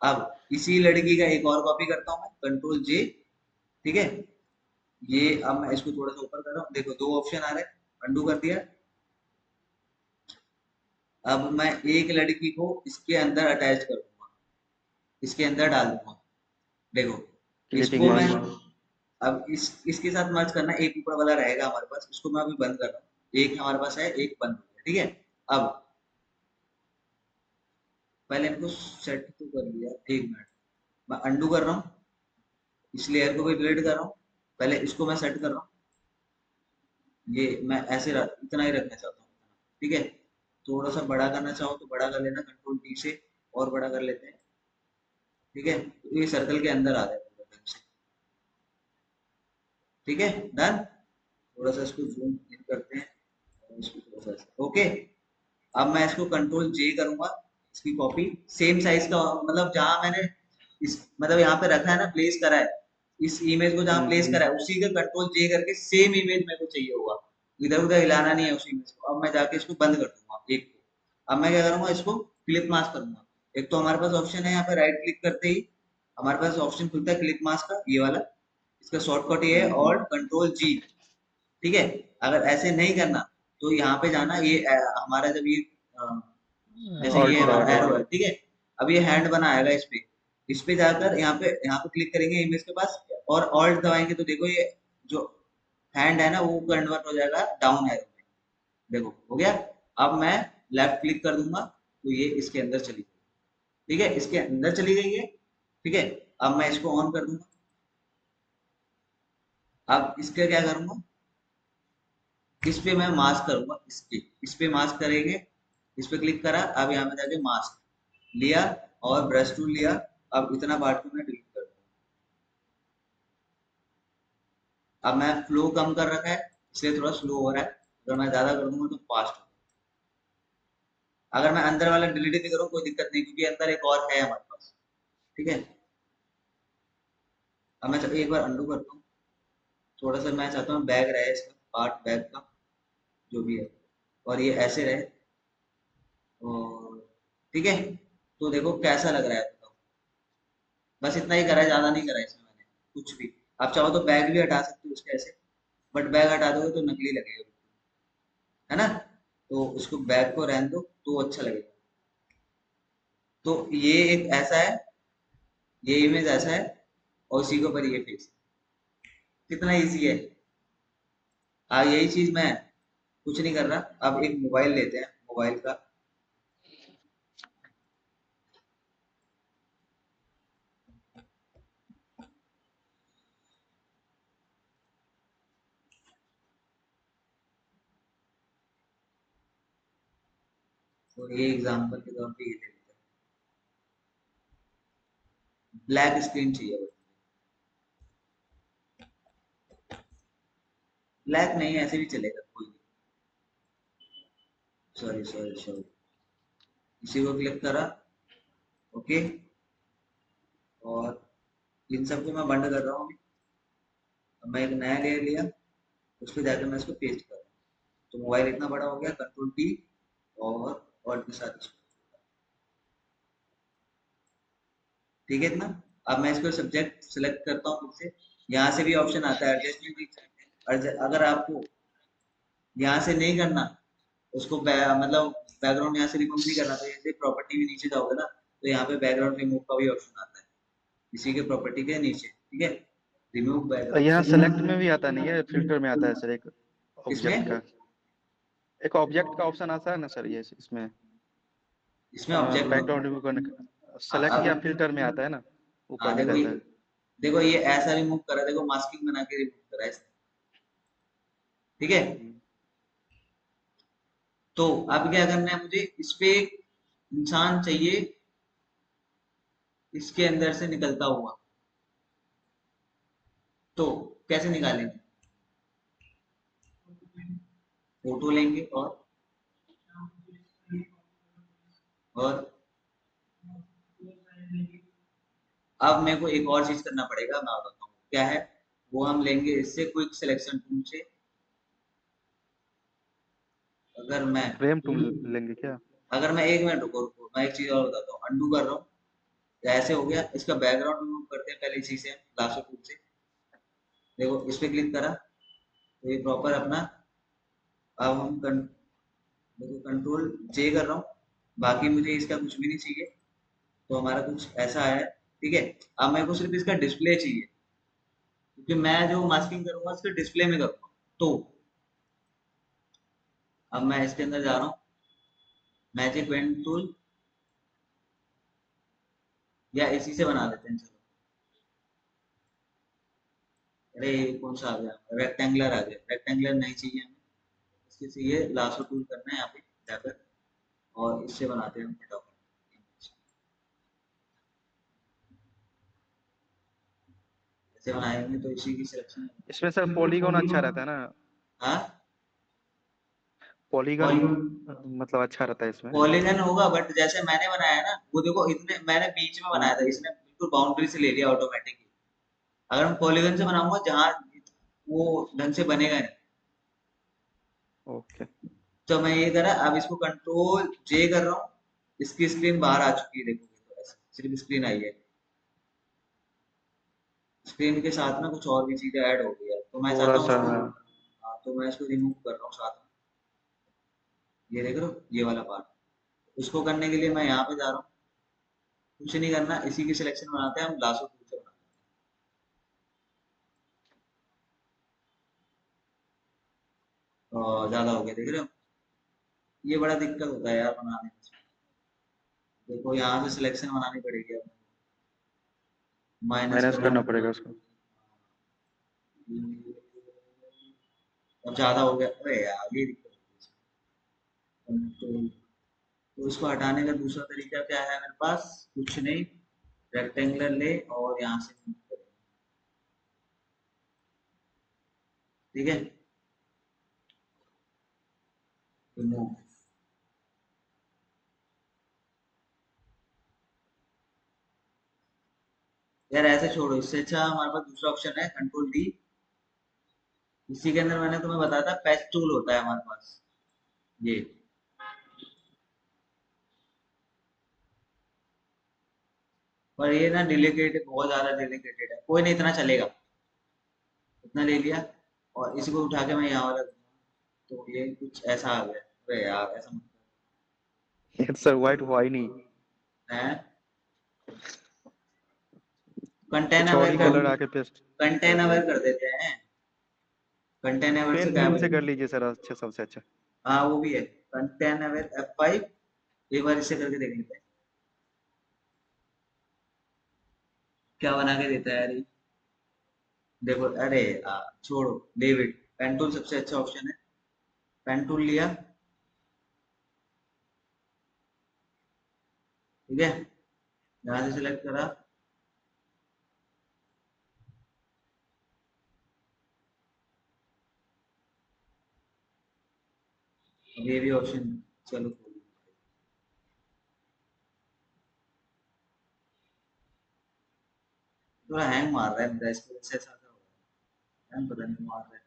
अब इसी लड़की का एक और कॉपी करता हूँ मैं, कंट्रोल जे। ठीक है। ये अब मैं इसको थोड़ा सा ऊपर कर रहा हूँ, देखो दो ऑप्शन आ रहे हैं। अंडू कर दिया। अब मैं एक लड़की को इसके अंदर अटैच कर दूंगा, इसके अंदर डाल दूंगा। देखो क्लिपिंग इसको मैं मर्ज। अब इसके साथ मर्ज करना, एक ऊपर वाला रहेगा हमारे पास, इसको मैं अभी बंद कर रहा हूँ। एक हमारे पास है, एक बंद हो गया, ठीक है। अब पहले इनको सेट तो कर लिया, 1 मिनट मैं अंडू कर रहा हूँ, इस लेयर को भी डिलीट कर रहा हूँ। पहले इसको मैं सेट कर रहा हूँ, ये मैं ऐसे इतना ही रखना चाहता हूँ, ठीक है। थोड़ा सा बड़ा करना चाहो तो बड़ा कर लेना, कंट्रोल टी से और बड़ा कर लेते हैं, ठीक है। तो ये सर्कल के अंदर आ जाए पूरा ढंग से, ठीक है। डन। थोड़ा सा इसको जूम इन करते हैं और इसको थोड़ा सा ओके। अब मैं इसको कंट्रोल जे करूंगा, इसकी कॉपी सेम साइज का, मतलब जहां मैंने इस मतलब यहाँ पे रखा है ना, प्लेस करा है, इस इमेज को जहाँ प्लेस करा है उसी का कंट्रोल जे करके सेम इमेज मेरे को चाहिए होगा, इधर उधर हिलाना नहीं है उस इमेज को। अब मैं जाके इसको बंद कर दूंगा एक को। अब मैं क्या करूंगा, इसको क्लिप मास्क करूंगा। एक तो हमारे पास ऑप्शन है यहाँ पे, राइट क्लिक करते ही हमारे पास ऑप्शन खुलता है क्लिप मास्क का, ये वाला। इसका शॉर्टकट ये है, ऑल्ट कंट्रोल जी, ठीक है। अगर ऐसे नहीं करना तो यहाँ पे जाना, ये हमारा जब ये जैसे ये ऑल्ट हमारा डॉट। एरो है, ठीक है। अब ये हैंड बना आएगा, इस पे जाकर यहाँ पे क्लिक करेंगे इमेज के पास और ऑल्ट दबाएंगे तो देखो ये जो हैंड है ना वो कन्वर्ट हो जाएगा डाउन एरो में। देखो हो गया। अब मैं लेफ्ट क्लिक कर दूंगा तो ये इसके अंदर चली गई, ठीक है, इसके अंदर चली गई है, ठीक है। अब मैं इसको ऑन कर दूंगा। अब इसका क्या करूंगा, इस पे मैं मास्क करूंगा, इस पे मास्क करेंगे, इस पे क्लिक करा, अब यहाँ पे जाके मास्क लिया और ब्रश टूल लिया। अब इतना पार्ट को मैं डिलीट कर दूंगा। अब मैं फ्लो कम कर रखा है इसलिए थोड़ा स्लो हो रहा है, अगर मैं ज्यादा कर दूंगा तो फास्ट। अगर मैं अंदर वाला डिलीट भी करूँ कोई दिक्कत नहीं, क्योंकि अंदर एक और है हमारे पास, ठीक है। अब मैं एक बार अंडू करता हूँ, थोड़ा सा मैं चाहता हूँ बैग रहे इसका, पार्ट बैग का जो भी है, और ये ऐसे रहे। और ठीक है, तो देखो कैसा लग रहा है बताओ। बस इतना ही करा है, ज्यादा नहीं करा है इसमें मैंने कुछ भी। आप चाहो तो बैग भी हटा सकते हो उसके ऐसे, बट बैग हटा दोगे तो नकली लगेगा, है ना। तो उसको बैग को रहने दो तो अच्छा लगेगा। तो ये एक ऐसा है, ये इमेज ऐसा है, और उसी के ऊपर ये फेस, कितना इजी है। यही चीज मैं कुछ नहीं कर रहा। अब एक मोबाइल लेते हैं, मोबाइल का, और ये एग्जांपल के तौर पे ये ले लेते हैं। ब्लैक स्क्रीन चाहिए बस। ब्लैक नहीं, ऐसे भी चलेगा, कोई नहीं। सॉरी सॉरी सॉरी, इसी को क्लिक करा, ओके। और इन सबको मैं बंद कर रहा हूँ। अब मैं एक नया लेयर लिया, उस पर जाकर मैं इसको पेस्ट कर रहा हूँ। तो मोबाइल इतना बड़ा हो गया, कंट्रोल टी और के साथ इसको, ठीक है इतना। अब मैं इसको सब्जेक्ट सेलेक्ट करता हूँ फिर से, यहाँ से भी ऑप्शन आता है एडजस्टमेंट। अगर आपको यहाँ से नहीं करना, उसको मतलब बैकग्राउंड यहाँ से रिमूव नहीं करना, तो जैसे प्रॉपर्टी में नीचे जाओगे ना तो यहाँ पे बैकग्राउंड रिमूव का भी ऑप्शन आता है, इसी के प्रॉपर्टी के नीचे, ठीक है। रिमूव यहाँ सेलेक्ट में बैकग्राउंड। भी आता नहीं है, फिल्टर में आता है सर एक किसमें? ऑब्जेक्ट का। एक ऑब्जेक्ट का ऑप्शन आता है ना सर, ये इसमें इसमें ऑब्जेक्ट बैकग्राउंड रिमूव करने का सेलेक्ट या अब फिल्टर में आता है ना, ऊपर हाँ में देखो रहता है। देखो ये ऐसा रिमूव करा, देखो मास्किंग बना के रिमूव करा है इसने, ठीक है। तो अब क्या करना है मुझे, इस पे एक इंसान चाहिए इसके अंदर से निकलता हुआ, तो कैसे निकालेंगे, फोटो लेंगे और अब मेरे को एक और चीज करना पड़ेगा, मैं बताता हूँ क्या है। वो हम लेंगे इससे क्विक सिलेक्शन टूल से। अगर मैं फ्रेम टूल लेंगे क्या? अगर मैं 1 मिनट रुको रुको, मैं एक चीज और बताता हूँ, अंडू कर रहा हूँ, ऐसे हो गया। इसका बैकग्राउंड रिमूव करते हैं पहले इसी से, लासो टूल से। देखो इस पे क्लिक करा तो ये प्रॉपर अपना अब देखो कंट्रोल जे कर रहा हूँ, बाकी मुझे इसका कुछ भी नहीं चाहिए। तो हमारा कुछ ऐसा है, ठीक है। अब मेरे को सिर्फ इसका डिस्प्ले चाहिए, क्योंकि मैं जो मास्किंग करूंगा इसके डिस्प्ले में करूंगा। तो अब मैं इसके अंदर जा रहा हूँ, मैजिक पेन टूल, या इसी से बना लेते हैं, चलो। अरे ये कौन सा आ गया, रेक्टेंगुलर आ गया। रेक्टेंगुलर नहीं चाहिए हमें, इसके चाहिए लासो टूल करना है यहाँ पे जाकर, और इससे बनाते हैं हम फटाफट। ऐसे बनाएंगे तो इसी की सिलेक्शन। इसमें सर पॉलीगॉन अच्छा रहता है ना? हाँ, पॉलीगन पॉलीगन। मतलब अच्छा रहता है इसमें। पॉलीगन होगा, बट जैसे मैंने बनाया ना, वो देखो इतने मैंने बीच में बनाया था, इसने बिल्कुल बाउंड्री से ले लिया ऑटोमेटिकली। अगर मैं पॉलीगन से बनाऊंगा जहाँ, वो ढंग से बनेगा नहीं। ओके। तो मैं ये करा, अब इसको कंट्रोल जे कर रहा हूँ, इसकी स्क्रीन बाहर आ चुकी है, देखोगे तो ऐसे सिर्फ स्क्रीन आई है। स्क्रीन के साथ में कुछ और भी चीजें ऐड हो गई है, तो मैं थोड़ा चाहता हूँ सा। उसको, हाँ, तो मैं इसको रिमूव कर रहा हूँ साथ में। ये देख रहे हो, ये वाला पार्ट। उसको करने के लिए मैं यहाँ पे जा रहा हूँ। कुछ नहीं करना, इसी की सिलेक्शन बनाते हैं हम, लासो टूल से बनाते हैं। और ज्यादा हो गया, देख रहे हो। ये बड़ा दिक्कत होता है यार बनाने में। देखो यहाँ से सिलेक्शन बनानी पड़ेगी अब, माइनस माइनस करना करना पड़ेगा। पड़ेगा उसको। अब ज्यादा हो गया, अरे यार ये दिक्कत है। तो इसको हटाने का दूसरा तरीका क्या है मेरे पास? कुछ नहीं, रेक्टेंगुलर ले और यहाँ से move कर। ठीक है, रिमूव। यार ऐसे छोड़ो, इससे अच्छा हमारे पास दूसरा ऑप्शन है, कंट्रोल डी। इसी के अंदर मैंने तुम्हें बताया था, पैच टूल होता है हमारे पास, ये। पर ये ना डेलिकेट, बहुत ज्यादा डेलिकेटेड है, कोई नहीं, इतना चलेगा। इतना ले लिया, और इसी को उठा के मैं यहाँ वाला दूंगा, तो ये कुछ ऐसा आ गया। अरे यार ऐसा मत सर वाइट हुआ ही नहीं। है। कुछ और ही कलर आके पेस्ट कर कंटेन दिया। अवेयर कर देते हैं। कंटेन अवेयर से क्या पेन से है? कर लीजिए सर, अच्छा सबसे अच्छा। हाँ वो भी है, कंटेन अवेयर F5। एक बार इसे करके देख लेते हैं क्या बना के देता है यार ये। देखो, अरे छोड़ो, लीव इट। पेन टूल सबसे अच्छा ऑप्शन है। पेन टूल लिया, ठीक है, यहाँ से सिलेक्ट करा। अब ये भी ऑप्शन, चलो थोड़ा हैंग मार रहा है मेरा, इसकी वजह से ऐसा हो रहा है। हैंग पता नहीं क्यों मार रहा है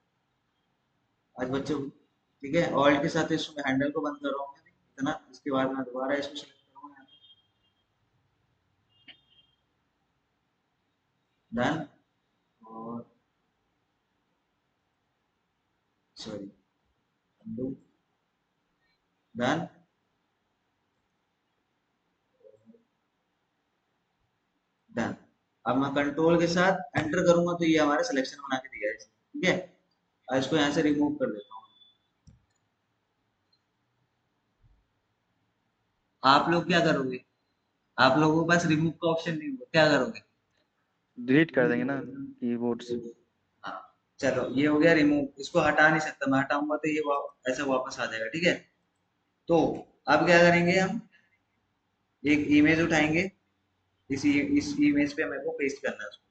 आज बच्चों। ठीक है, ऑल्ट के साथ इसमें हैंडल को बंद कर रहा हूँ मैं इतना, इसके बाद मैं दोबारा इसको सिलेक्ट करूँगा, डन। और सॉरी, अंडू, डन, डन। अब मैं कंट्रोल के साथ एंटर करूंगा तो ये हमारा सिलेक्शन बना के दिया है इसने, ठीक है। अब इसको यहाँ से रिमूव कर देता हूँ। आप लोग क्या करोगे? आप लोगों के पास रिमूव का ऑप्शन नहीं होगा, क्या करोगे? डिलीट कर देंगे ना कीबोर्ड से। हाँ, चलो ये हो गया रिमूव। इसको हटा नहीं सकता, मैं हटाऊंगा तो ये ऐसा वापस आ जाएगा, ठीक है। तो अब क्या करेंगे हम, एक इमेज उठाएंगे, इस इमेज पे मेरे को पेस्ट करना है उसको।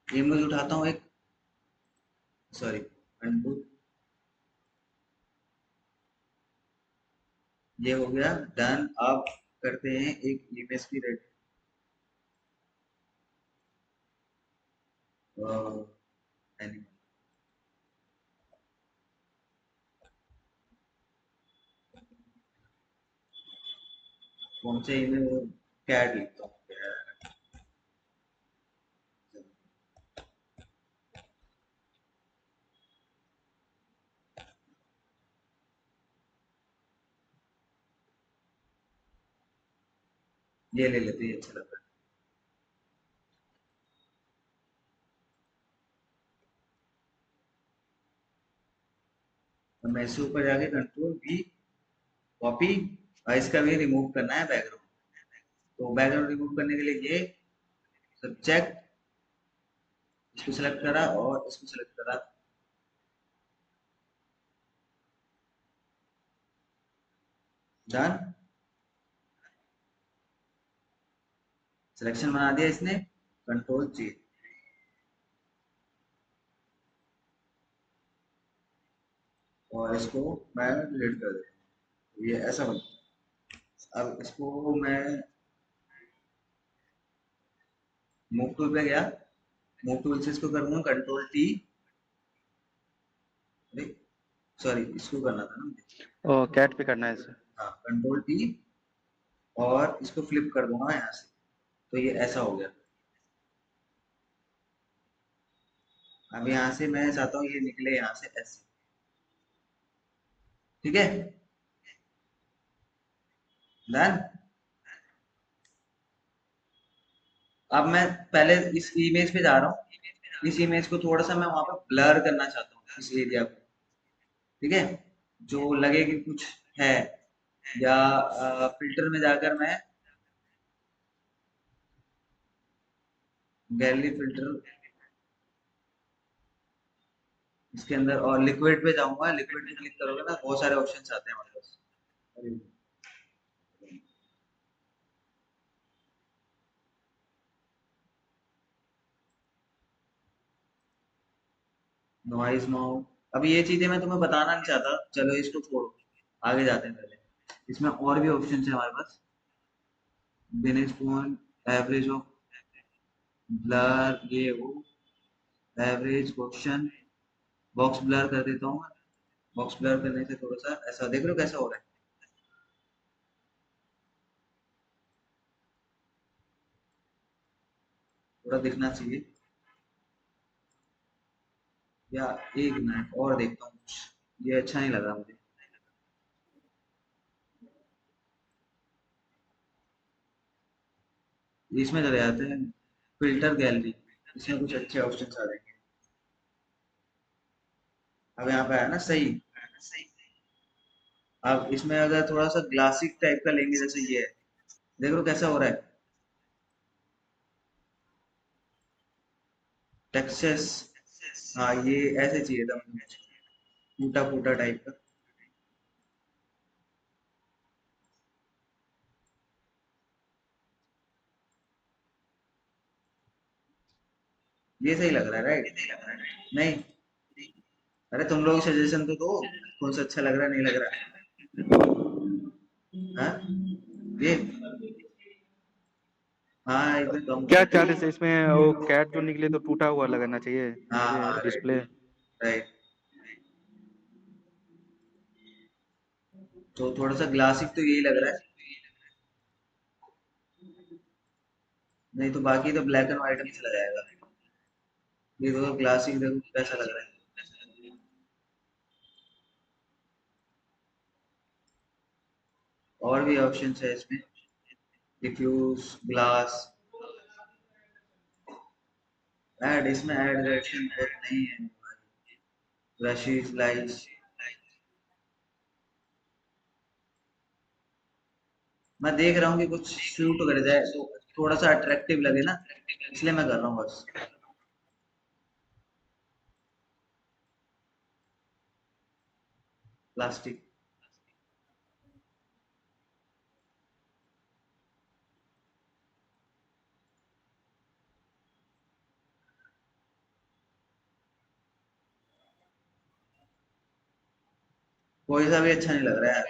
इमेज उठाता हूँ एक, सॉरी, अनडू। ये हो गया, डन। अब करते हैं एक इमेज की रेड, एनिमल। कौन से इमेज, कैट लिखता हूँ, ये ले लेते हैं, ये अच्छा लग रहा है। अब मैं इससे ऊपर जाके कंट्रोल भी, कॉपी, और इसका भी रिमूव करना है बैकग्राउंड। तो बैकग्राउंड रिमूव करने के लिए ये सब्जेक्ट, इसको सेलेक्ट करा और इसको सेलेक्ट करा। डन। सिलेक्शन बना दिया इसने, कंट्रोल ची, और इसको मैं डिलीट कर देता हूँ, ये ऐसा बन। अब इसको मैं मूव टूल पे गया, मूव टूल से इसको करूंगा कंट्रोल टी, सॉरी इसको करना था ना मुझे। ओ कैट पे करना है इसे। हाँ कंट्रोल टी, और इसको फ्लिप कर दूंगा यहाँ से, तो ये ऐसा हो गया। अब यहाँ से मैं चाहता हूँ ये निकले यहाँ से ऐसे, ठीक है। डन। अब मैं पहले इस इमेज पे जा रहा हूँ, इस इमेज को थोड़ा सा मैं वहां पर ब्लर करना चाहता हूँ, इस एरिया को, ठीक है, जो लगे कि कुछ है। या फिल्टर में जाकर मैं गैलरी फिल्टर, इसके अंदर और लिक्विड पे जाऊंगा, लिक्विड पे क्लिक करोगे ना बहुत सारे ऑप्शंस आते हैं हमारे पास। अरे, नॉइज माउंट, अब ये चीजें मैं तुम्हें बताना नहीं चाहता, चलो इसको छोड़ो, आगे जाते हैं पहले। इसमें और भी ऑप्शन है हमारे पास, बिनेज पॉइंट, एवरेज ऑफ ब्लर, ये वो, एवरेज क्वेश्चन, बॉक्स ब्लर कर देता हूँ मैं। बॉक्स ब्लर करने से थोड़ा सा ऐसा देख लो कैसा हो रहा है, थोड़ा दिखना चाहिए। या एक मिनट और देखता हूँ कुछ, ये अच्छा नहीं लगा मुझे। इसमें चले जाते हैं, फिल्टर गैलरी, इसमें कुछ अच्छे ऑप्शन आ जाएंगे। अब यहाँ पे आया ना सही। अब इसमें अगर थोड़ा सा ग्लासिक टाइप का लेंगे जैसे ये है, देख लो कैसा हो रहा है टेक्सचर्स। हाँ ये ऐसे चाहिए था मुझे, टूटा फूटा टाइप का। ये सही लग रहा है राइट? नहीं, अरे तुम लोग सजेशन तो दो, कौन सा अच्छा लग रहा है नहीं लग रहा है। हाँ ये, हाँ एकदम कम क्या हो चार्जेस गया। है इसमें? वो कैट जो निकले तो टूटा हुआ लगाना चाहिए हाँ मुझे हाँ राइट, डिस्प्ले। राइट। तो थोड़ा सा ग्लासिक तो यही लग रहा है, नहीं तो बाकी तो ब्लैक एंड व्हाइट में चला जाएगा। ये तो क्लासिक देखो कैसा लग रहा है। और भी ऑप्शन है इसमें, डिफ्यूज, ग्लास, ऐड, इसमें ऐड डायरेक्शन बहुत नहीं है, ब्रशेस, लाइट्स। मैं देख रहा हूँ कि कुछ शूट कर जाए तो थोड़ा सा अट्रैक्टिव लगे ना, इसलिए मैं कर रहा हूँ बस। प्लास्टिक, कोई सा भी अच्छा नहीं लग रहा है,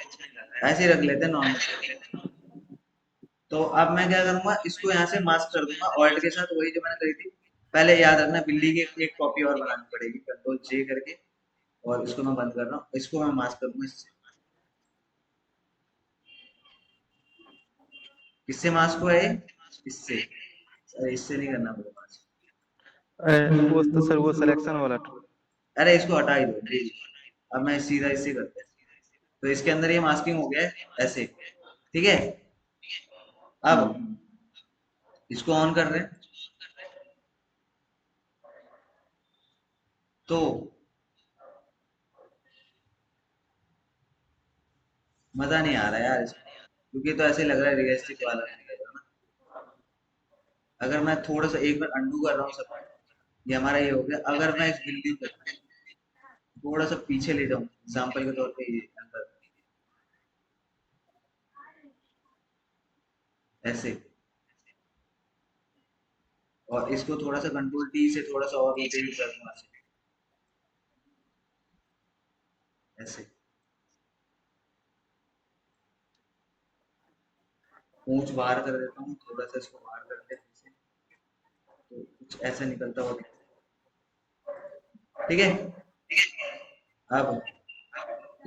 ऐसे ही रख लेते हैं नॉर्मल। तो अब मैं क्या करूंगा, इसको यहाँ से मास्क कर दूंगा ऑल्ट के साथ, वही जो मैंने करी थी। पहले याद रखना, बिल्ली की एक कॉपी और बनानी पड़ेगी, कंट्रोल जे करके, और इसको मैं बंद कर रहा हूँ, इसको मैं मास्क करूंगा इससे। किससे मास्क हुआ है ये? इससे, अरे इससे नहीं करना मुझे मास्क। वो तो सर वो सिलेक्शन वाला। अरे इसको हटा ही दो जी। अब मैं सीधा इससे करते हैं, तो इसके अंदर ये मास्किंग हो गया है ऐसे, ठीक है। अब इसको ऑन कर रहे हैं तो मजा नहीं आ रहा यार इसमें, क्योंकि तो ऐसे लग रहा है रियलिस्टिक वाला निकलेगा ना। अगर मैं थोड़ा सा एक बार अंडू कर रहा हूँ सब, ये हमारा ये हो गया। अगर मैं इस बिल्डिंग को थोड़ा सा पीछे ले जाऊं एग्जाम्पल के तौर पे, ये अंदर ऐसे, और इसको थोड़ा सा कंट्रोल टी से थोड़ा सा और रोटेट कर दूं ऐसे, पूंछ बाहर कर देता हूँ, थोड़ा सा इसको बाहर करके ऐसे, तो कुछ ऐसा निकलता हुआ दिखता है। ठीक है, अब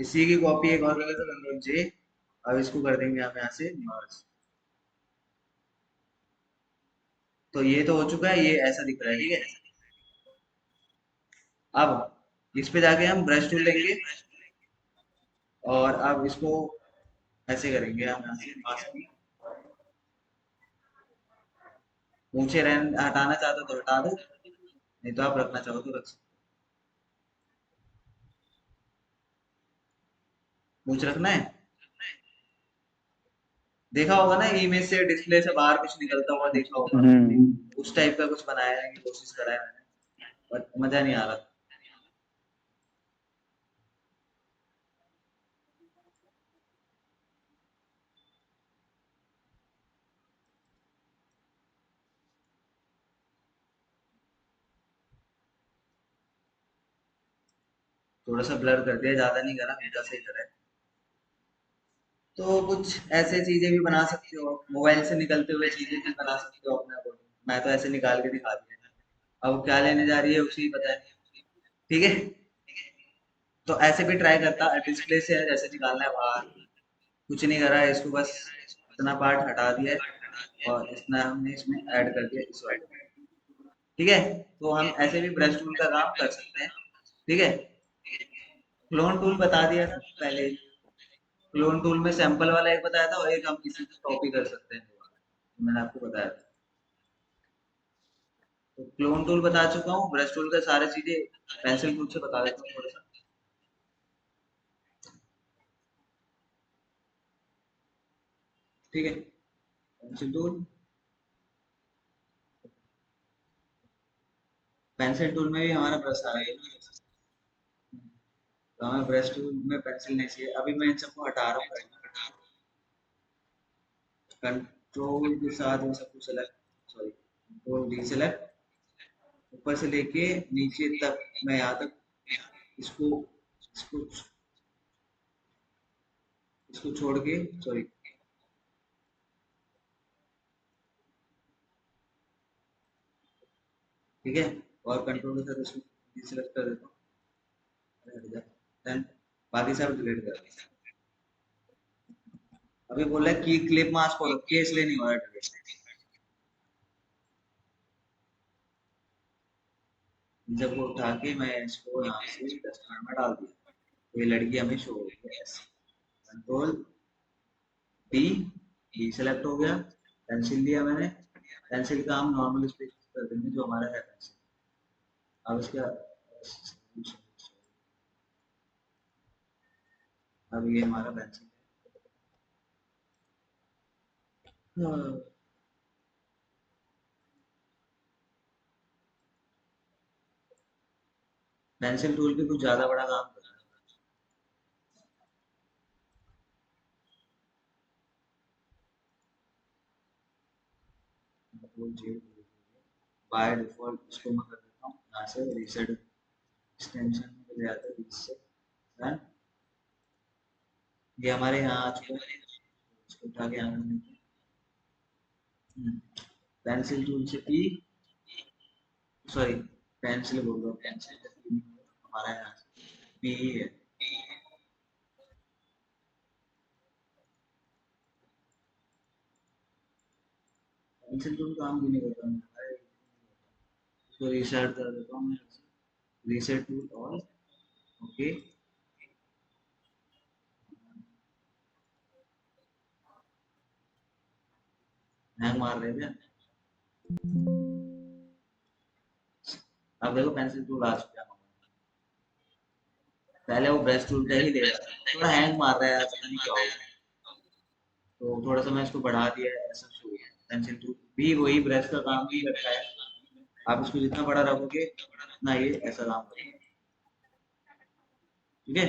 इसी की कॉपी एक और करें तो कंट्रोल जे। अब इसको कर देंगे हम यहाँ से मर्ज। तो ये तो हो चुका है, ये ऐसा दिख रहा है। ठीक है, अब इस पे जाके हम ब्रश टूल लेंगे और अब इसको ऐसे करेंगे हम यहाँ से मास्क की। पूछे रहन हटाना चाहते हो तो हटा दो, नहीं तो आप रखना चाहो तो रख सकते हो। पूछ रखना है, देखा होगा ना इमेज से डिस्प्ले से बाहर कुछ निकलता हुआ देखा होगा, उस टाइप का कुछ बनाया की कोशिश करा है मैंने, बट मजा नहीं आ रहा। थोड़ा सा ब्लर कर दिया, ज्यादा नहीं करा, हल्का से ही करा है। तो कुछ ऐसे चीजें भी बना सकते हो, मोबाइल से निकलते हुए चीजें भी बना सकते हो अपने अकॉर्डिंग। मैं तो ऐसे निकाल के दिखा दिया, अब क्या लेने जा रही है उसे ही पता है। ठीक है, तो ऐसे भी ट्राई करता, डिस्प्ले से ऐसे निकालना है बाहर, कुछ नहीं करा है इसको, बस इतना पार्ट हटा दिया है और इतना हमने इसमें ऐड कर दिया इस वाले में। ठीक है, तो हम ऐसे भी ब्रश टूल का काम कर सकते हैं। ठीक है, क्लोन टूल बता दिया था पहले। क्लोन टूल में सैंपल वाला एक बताया था और एक हम किसी की कॉपी कर सकते हैं, मैंने आपको बताया था। तो क्लोन टूल बता चुका हूँ, ब्रश टूल का सारी चीजें पेंसिल टूल से बता देता हूँ थोड़ा सा। ठीक है, पेंसिल टूल, पेंसिल टूल में भी हमारा ब्रश आ गया ना, तो हमें ब्रश टूल में पेंसिल नहीं चाहिए। अभी मैं इन सबको हटा रहा हूँ, कंट्रोल के साथ इन सबको select, sorry control D select, ऊपर से लेके नीचे तक मैं यहाँ तक इसको इसको इसको छोड़ के, सॉरी, ठीक है, और कंट्रोल के साथ इसको डी सेलेक्ट कर देता हूँ। अरे हट जा, देन बाकी सब डिलीट कर देता हूँ। अभी बोला है कि क्लिप मास्क को रखिए, इसलिए नहीं हो रहा डिलीट। जब वो उठा के मैं इसको यहाँ से डस्टबिन में डाल दिया, तो ये लड़की हमें शो हो गई ऐसे। कंट्रोल डी, डी सेलेक्ट हो गया, पेंसिल लिया मैंने, पेंसिल का हम नॉर्मल स्पेस कर देंगे जो हमारा है पेंसिल। अब इसका, अब ये हमारा पेंसिल है। पेंसिल टूल भी कुछ ज्यादा बड़ा काम कर रहा है। बाय डिफॉल्ट इसको मैं कर देता हूँ यहाँ से रीसेट एक्सटेंशन में चले जाते हैं रीसेट। ये हमारे यहाँ आ चुका है, इसको उठा के यहाँ करने की। पेंसिल टूल से पी, सॉरी पेंसिल बोल रहा हूँ, पेंसिल से पी हमारा यहाँ पी ही है। पेंसिल टूल काम भी नहीं करता मैं, इसको रीसेट कर देता हूँ मैं, रीसेट टूल और ओके। हैंग मार रहे थे। अब देखो पेंसिल टूल आ चुका है। पहले वो ब्रश टूल का ही दे रहा था, थोड़ा हैंग मार रहा है यार, पता नहीं क्या हो गया। तो थोड़ा सा मैं इसको बढ़ा दिया है, ऐसा शो है। पेंसिल टूल भी वही ब्रश का काम भी करता है। आप इसको जितना बड़ा रखोगे उतना ये ऐसा काम करेगा। ठीक है,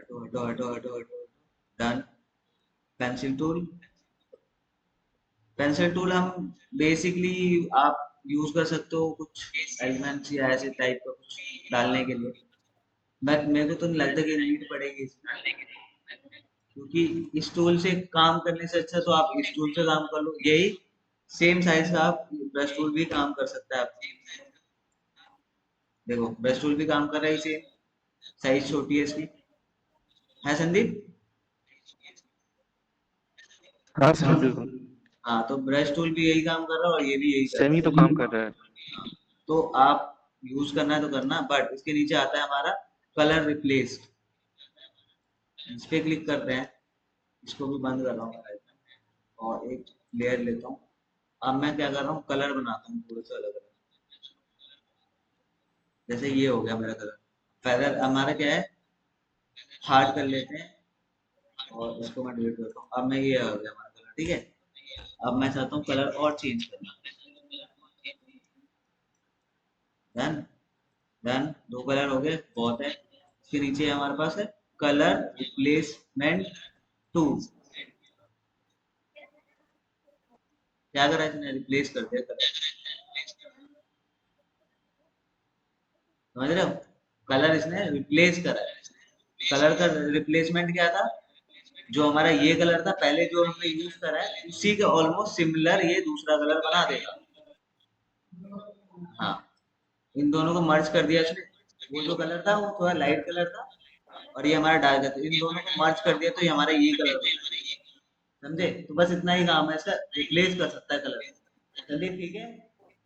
हटो हटो हटो हटो हटो। Done. Pencil tool, pencil tool हम बेसिकली आप यूज कर सकते हो कुछ एलिमेंट्स या ऐसे टाइप का कुछ डालने के लिए। बट मेरे को तो नहीं लगता कि नीड पड़ेगी इसमें, क्योंकि इस टूल से काम करने से अच्छा तो आप इस टूल से काम कर लो। यही सेम साइज का आप ब्रश टूल भी काम कर सकता है आपका। देखो ब्रश टूल भी काम कर रहा है, सेम साइज छोटी है इसकी, है संदीप? हाँ सर बिल्कुल। हाँ, तो ब्रश टूल भी यही काम कर रहा है और ये भी यही कर सेम रहा ही तो काम कर रहा है। है। हाँ, तो आप यूज करना है तो करना, बट इसके नीचे आता है हमारा कलर रिप्लेस। इस पे क्लिक करते हैं, इसको भी बंद कर रहा हूँ मैं और एक लेयर लेता हूँ। अब मैं क्या कर रहा हूँ, कलर बनाता हूँ थोड़ा सा अलग अलग। जैसे ये हो गया मेरा कलर। कलर हमारा क्या है, हार्ड कर लेते हैं और इसको मैं डिलीट करता हूँ। अब मैं ये हो गया हमारा कलर, ठीक है। अब मैं चाहता हूँ कलर और चेंज करना। डन। डन, दो कलर हो गए, बहुत है। इसके नीचे हमारे पास है कलर रिप्लेसमेंट टूल। क्या करा इसने, रिप्लेस कर दिया कलर। समझ रहे हो, कलर इसने रिप्लेस करा है। कलर का रिप्लेसमेंट क्या था, जो हमारा ये कलर था पहले जो हमने यूज करा है उसी के ऑलमोस्ट सिमिलर ये दूसरा कलर बना देगा। हाँ, इन दोनों को मर्ज कर दिया इसने। वो जो कलर था वो थोड़ा लाइट कलर था और ये हमारा डार्क था, इन दोनों को मर्ज कर दिया तो ये हमारा ये कलर बना। समझे? तो बस इतना ही काम है इसका, रिप्लेस कर सकता है कलर। चलिए ठीक है।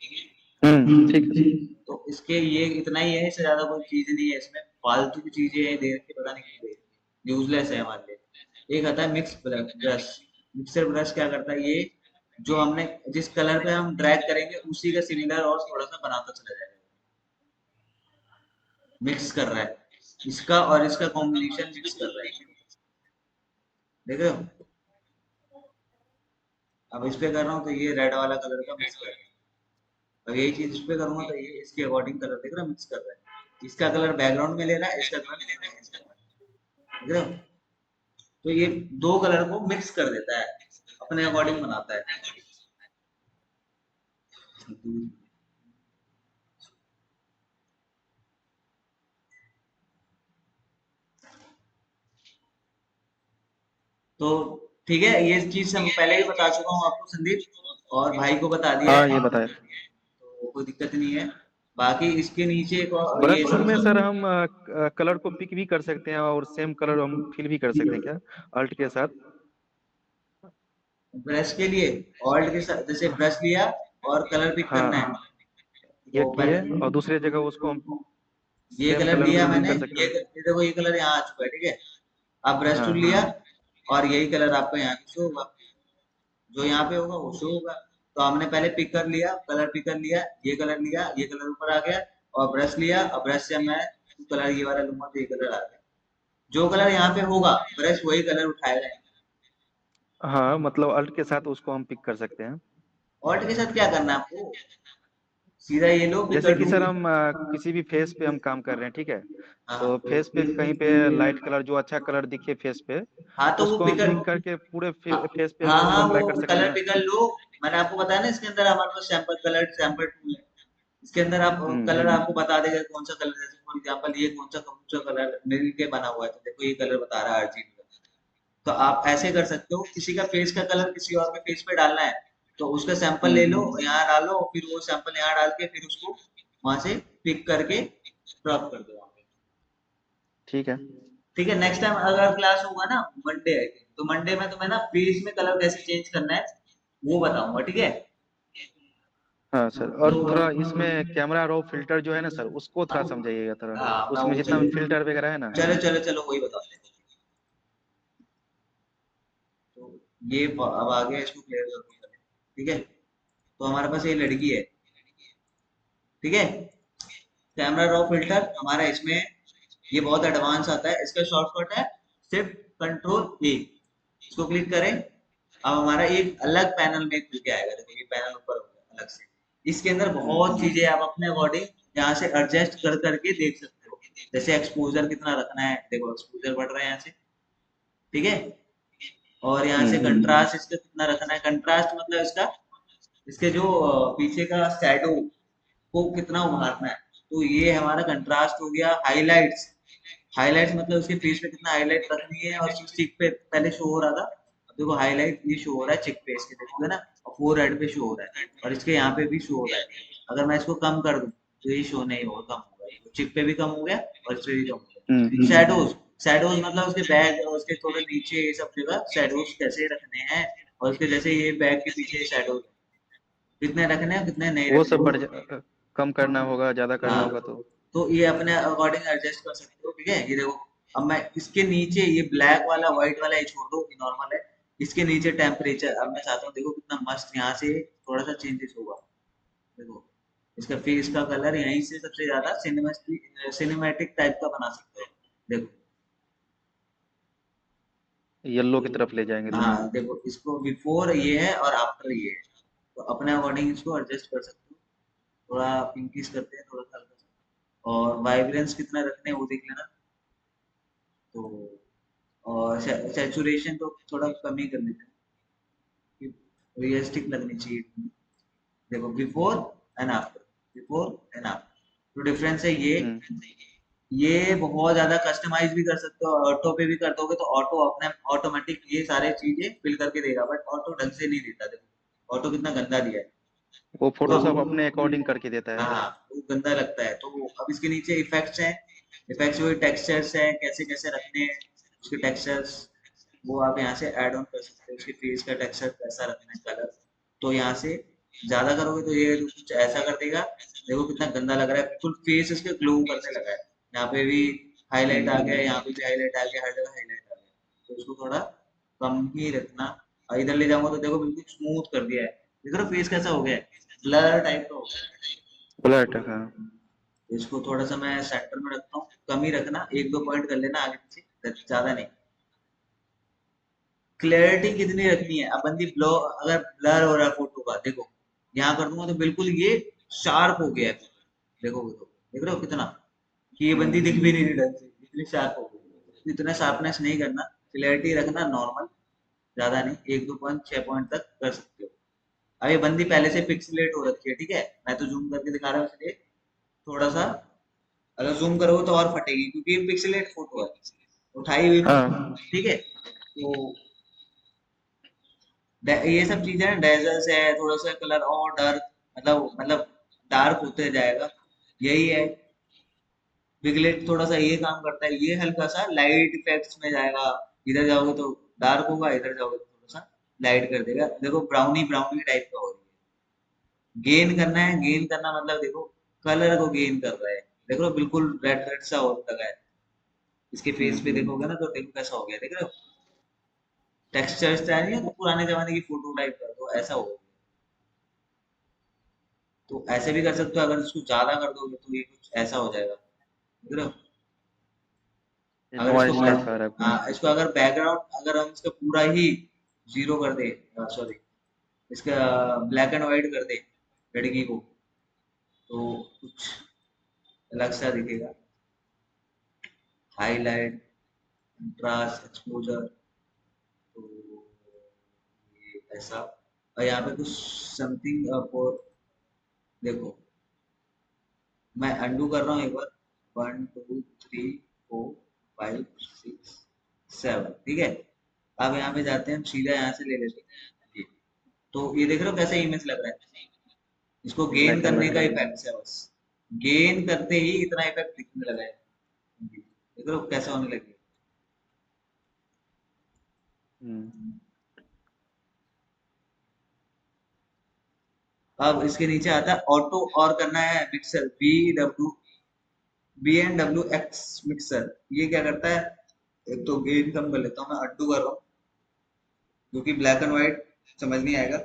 ठीक है सर। तो इसके ये इतना ही है, इससे ज्यादा कोई चीज नहीं है इसमें। फालतू की चीजें हैं दे रखी, पता नहीं क्यों दे रखी, यूजलेस है हमारे लिए। एक आता है मिक्स ब्रश। मिक्सर ब्रश क्या करता है, ये जो हमने जिस कलर पे हम ड्रैग करेंगे उसी का सिमिलर और थोड़ा सा बनाता चला जाएगा। मिक्स कर रहा है, इसका और इसका कॉम्बिनेशन मिक्स कर रहा है। देख रहे हो? अब इस पे कर रहा हूँ तो ये रेड वाला कलर का मिक्स कर रहा है। अब यही चीज इस पे करूंगा तो ये इसके अकॉर्डिंग कलर देख रहा है, मिक्स कर रहा है। इसका कलर बैकग्राउंड में ले रहा है, इसका कलर देख रहे हो? तो ये दो कलर को मिक्स कर देता है, अपने अकॉर्डिंग बनाता है। तो ठीक है, ये चीज हम पहले ही बता चुका हूँ आपको संदीप, और भाई को बता दिया हाँ है, ये बताए। तो कोई दिक्कत नहीं है। बाकी इसके नीचे एक ब्रश ये टूल में सर हम कलर को पिक भी कर सकते हैं और सेम कलर हम फिल भी कर सकते हैं क्या, अल्ट के साथ? ब्रश के लिए ऑल्ट के साथ, जैसे ब्रश लिया और कलर पिक करना है हाँ ये तो किए और दूसरी जगह उसको हम ये सेम कलर कलर लिया में भी मैंने, कर सकते ये हैं। देखो ये कलर यहाँ आ चुका है, ठीक है। अब ब्रश टूल हाँ लिया और यही कलर आपको यहाँ शो होगा, जो यहाँ पे होगा वो शो होगा। तो हमने पहले पिक कर लिया, कलर पिक कर लिया, ये कलर लिया, ये कलर ऊपर आ गया, और ब्रश लिया और ब्रश से मैं कलर ये वाला लूंगा तो ये कलर आ गया। जो कलर यहाँ पे होगा ब्रश वही कलर उठाएगा। हाँ, मतलब अल्ट के साथ उसको हम पिक कर सकते हैं। ऑल्ट के साथ क्या करना है आपको, सीधा ये लो पिक जैसे कर कि टूल। सर हम किसी भी फेस पे हम काम कर रहे हैं, ठीक है। तो हाँ फेस पे कहीं पे लाइट कलर जो अच्छा कलर दिखे फेस पे, हाँ, तो वो उसको हम पिकर, पिक करके पूरे हाँ फेस पे हम हाँ उसको हाँ, अप्लाई वो कर सकते हैं कलर ना। पिकर लो। मैंने आपको बताया ना, इसके अंदर हमारे पास सैंपल कलर, सैंपल टूल है। इसके अंदर आप कलर हम्म। आपको बता देगा कौन सा कलर, जैसे फॉर एग्जांपल ये कौन सा कलर मिल के बना हुआ है, तो देखो ये कलर बता रहा है हर चीज का। तो आप ऐसे कर सकते हो, किसी का फेस का कलर किसी और के फेस पे डालना है तो उसका सैंपल ले लो, हम्म। यहाँ डालो और फिर वो सैंपल यहाँ डाल के फिर उसको वहां से पिक करके ड्रॉप कर दो वहाँ पे। ठीक है। ठीक है, नेक्स्ट टाइम अगर क्लास होगा ना मंडे है, तो मंडे में तुम्हें ना फेस में कलर कैसे चेंज करना है वो बताऊंगा, ठीक है। हाँ सर, और तो थोड़ा इसमें कैमरा रो फिल्टर जो है ना सर, उसको थोड़ा समझाइएगा थोड़ा। हाँ, मैं उसमें वो जितना भी चलो फिल्टर वगैरह है ना। चलो चलो चलो वही बताते हैं। तो अब आ गया, इसको क्लियर कर दूँ पहले। ठीक है, तो हमारे पास ये लड़की है। ठीक है, कैमरा रॉ फिल्टर हमारा इसमें है। ये बहुत एडवांस आता है, इसका शॉर्टकट है सिर्फ कंट्रोल ए। इसको क्लिक करें, अब हमारा एक अलग पैनल में खुल के आएगा। देखो ये पैनल ऊपर हो गया अलग से। इसके अंदर बहुत चीजें आप अपने अकॉर्डिंग यहाँ से एडजस्ट कर करके देख सकते हो। जैसे एक्सपोजर कितना रखना है, देखो एक्सपोजर बढ़ रहा है यहाँ से। ठीक है, और यहाँ से कंट्रास्ट इसका कितना रखना है। कंट्रास्ट मतलब इसके जो पीछे का शैडो को कितना उभारना है। तो ये हमारा कंट्रास्ट हो गया। हाइलाइट्स, हाइलाइट्स मतलब उसके फेस पे कितना हाईलाइट रखनी है, और चिक पे पहले शो हो रहा था, अब देखो हाईलाइट ये शो हो रहा है चिक पे, इसके देखोगे ना, और फोर हेड पे शो हो रहा है, और इसके यहाँ पे भी शो हो रहा है। अगर मैं इसको कम कर दूं तो ये शो नहीं होगा, कम होगा। तो चिक पे भी कम हो गया और इस पे भी कम हो गया। शेडोज, शेडोज मतलब उसके बैग और उसके थोड़े नीचे ये सब जगह शेडोज कैसे रखने हैं, और उसके जैसे ये बैग के पीछे शेडोज कितने रखने हैं कितने नहीं वो रखने सब बढ़ हैं। कम करना होगा, ज्यादा करना हाँ, होगा तो। तो ये अपने अकॉर्डिंग एडजस्ट कर सकते हो। ठीक है, ये देखो, अब मैं इसके नीचे ये ब्लैक वाला व्हाइट वाला ये छोड़ दो, ये नॉर्मल है। इसके नीचे टेम्परेचर अब मैं चाहता हूँ, देखो कितना मस्त यहाँ से थोड़ा सा चेंजेस होगा। देखो इसका फेस का कलर यहीं से सबसे ज्यादा सिनेमैटिक टाइप का बना सकते हो। देखो, येलो की तरफ ले जाएंगे दोनों। हाँ देखो, इसको बिफोर ये है और आफ्टर ये है, तो अपने अकॉर्डिंग इसको एडजस्ट कर सकते हो। थोड़ा पिंकिश करते हैं, थोड़ा सा हल्का सा, और वाइब्रेंस कितना रखने हैं वो देख लेना। तो और सैचुरेशन तो थोड़ा कम ही कर लेते हैं, रियलिस्टिक लगनी चाहिए। देखो before and after, before and after, तो डिफरेंस है ये। हम्म। ये बहुत ज्यादा कस्टमाइज भी कर सकते हो, ऑटो पे भी कर दोगे तो ऑटो अपने ऑटोमेटिक ये सारे चीजें फिल करके देगा, बट ऑटो ढंग से नहीं देता। देखो ऑटो कितना गंदा दिया है। वो वो फोटोशॉप अपने अकॉर्डिंग करके देता है। हाँ, वो गंदा लगता है। तो अब इसके नीचे इफेक्ट्स हैं, इफेक्ट्स वही टेक्सचर्स हैं, कैसे कैसे रखने हैं उसके टेक्सचर्स, वो आप यहाँ से ऐड ऑन कर सकते हो। उसके फेस का टेक्सचर कैसा रखना है, कलर। तो यहाँ से ज्यादा करोगे तो ये कुछ ऐसा कर देगा। देखो कितना गंदा लग रहा है, बिल्कुल फेस इसके ग्लो करने लगा है। यहाँ पे भी हाईलाइट आ गया, यहाँ पे भी हाईलाइट आ गया, हर जगह हाईलाइट आ गया। तो इसको थोड़ा कम ही रखना। और इधर ले जाऊंगा तो देखो बिल्कुल स्मूथ कर दिया है। देख रहे हो फेस कैसा हो गया है, ब्लर टाइप का हो गया ब्लैक, हाँ। है। इसको थोड़ा सा मैं सेंटर में रखता हूँ, कम ही रखना, एक दो पॉइंट कर लेना आगे पीछे, ज्यादा नहीं। क्लैरिटी कितनी रखनी है, अब बंदी ब्लो अगर ब्लर हो रहा है फोटो का, देखो यहाँ कर दूंगा तो बिल्कुल ये शार्प हो गया है। देखोगे तो देख रहे हो कितना, कि ये बंदी दिख भी नहीं रही ढंग से, इतनी शार्प हो गई। तो इतना शार्पनेस नहीं करना, क्लैरिटी रखना नॉर्मल, ज्यादा नहीं, एक दो पॉइंट 6 पॉइंट तक कर सकते हो। अब ये बंदी पहले से पिक्सलेट हो रखी है। ठीक है, मैं तो जूम करके दिखा रहा हूँ इसलिए थोड़ा सा, अगर जूम करोगे तो और फटेगी क्योंकि ये पिक्सलेट फोटो है, उठाई हुई फोटो। हाँ। ठीक है, तो ये सब चीजें डेजर्स है, थोड़ा सा कलर और डार्क, मतलब डार्क होते जाएगा, यही है। बिगलेट थोड़ा सा ये काम करता है, ये हल्का सा लाइट इफेक्ट्स में जाएगा। इधर जाओगे तो डार्क होगा, इधर जाओगे तो थोड़ा सा लाइट कर देगा। देखो ब्राउनी ब्राउनी टाइप का हो रही है। गेन करना है, गेन करना मतलब देखो कलर को गेन कर रहा है। देखो बिल्कुल रेड रेड सा हो लगा है, इसके फेस पे देखोगे ना तो देखो कैसा हो गया, देख रहे हो टेक्सचर स्टाइल, नहीं है तो पुराने जमाने की फोटो टाइप का, तो ऐसा हो गया। तो ऐसे भी कर सकते हो, अगर इसको ज्यादा कर दोगे तो ये कुछ ऐसा हो जाएगा, देख रहे हो। ये अगर इसको नॉइस टाइप आ रहा है पूरा। हाँ, इसको अगर बैकग्राउंड अगर हम इसका पूरा ही जीरो कर दे, सॉरी, इसका ब्लैक एंड व्हाइट कर दे लड़की को, तो कुछ अलग सा दिखेगा। हाईलाइट, कंट्रास्ट, एक्सपोजर, तो ये ऐसा। और यहाँ पे कुछ समथिंग देखो, मैं अंडू कर रहा हूँ एक बार। 1 2 3 4 5 6 7, ठीक है। अब यहाँ पे जाते हैं हम, सीधा यहाँ से ले लेते हैं ये। तो ये देख रहे हो कैसा इमेज लग रहा है, इसको गेन ब्लैक एंड करने व्हाइट का लग रहा है। इफेक्ट है बस। गेन करते ही इतना इफेक्ट दिखने लगा है, देख रहे हो कैसा होने लगी। हम्म। अब इसके नीचे आता है ऑटो, और करना है mixer, B N W X mixer. ये क्या करता है, एक तो गेन कम कर लेता हूँ, मैं अड्डू कर रहा हूँ। क्योंकि ब्लैक एंड व्हाइट समझ नहीं आएगा।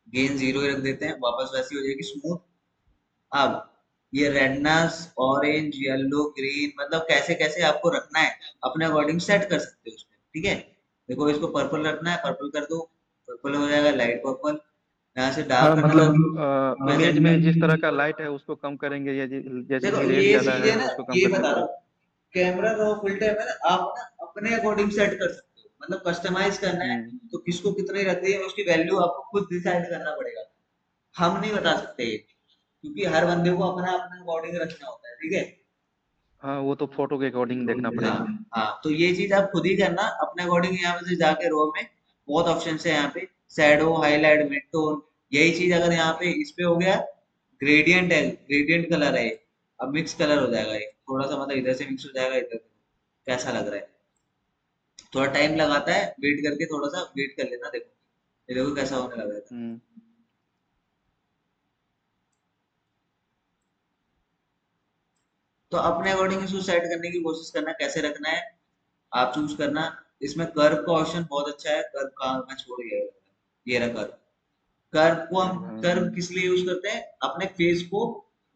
गेन जीरो ही रख देते हैं, वापस वैसी हो जाएगी स्मूथ। अब ये रेडनेस, ऑरेंज, येलो, ग्रीन, मतलब कैसे कैसे आपको रखना है अपने अकॉर्डिंग सेट कर सकते हो उसमें, ठीक है। देखो इसको पर्पल रखना है, पर्पल कर दो, पर्पल हो जाएगा लाइट पर्पल। यहाँ से हाँ डार्क करना मतलब था इमेज मैजेंटा। में जिस तरह का लाइट है उसको कम करेंगे, या जैसे देखो कि रेड ये ज्यादा है चीजें तो ना, उसको कम ये कर बता सकते रहा हैं। हूँ, कैमरा रो फिल्टर में ना आप ना अपने अकॉर्डिंग सेट कर सकते हो, मतलब कस्टमाइज करना है हम्म। तो किसको कितनी रखनी है उसकी वैल्यू आपको खुद डिसाइड करना पड़ेगा। हम नहीं बता सकते ये, क्योंकि हर बंदे को अपना अपना अकॉर्डिंग रखना होता है, ठीक है। हाँ वो तो फोटो के अकॉर्डिंग देखना हाँ पड़ेगा। हाँ, तो ये चीज आप खुद ही करना अपने अकॉर्डिंग। यहाँ पे से जाके रो में बहुत ऑप्शन है, यहाँ पे शैडो, हाईलाइट, मिड टोन, यही चीज अगर यहाँ पे इस पे हो गया, ग्रेडियंट है, ग्रेडियंट कलर है, अब मिक्स कलर हो जाएगा ये थोड़ा सा, मतलब इधर से मिक्स हो जाएगा इधर। कैसा लग रहा है, थोड़ा टाइम लगाता है, वेट करके थोड़ा सा वेट कर लेना। देखो ये देखो कैसा होने लगा था। हम्म। तो अपने अकॉर्डिंग इसको सेट करने की कोशिश करना, कैसे रखना है आप चूज करना। इसमें कर्व का ऑप्शन बहुत अच्छा है, कर्व का मैं छोड़ गया, ये रहा कर्व। कर्व को हम, हाँ। कर्व किस लिए यूज करते हैं, अपने फेस को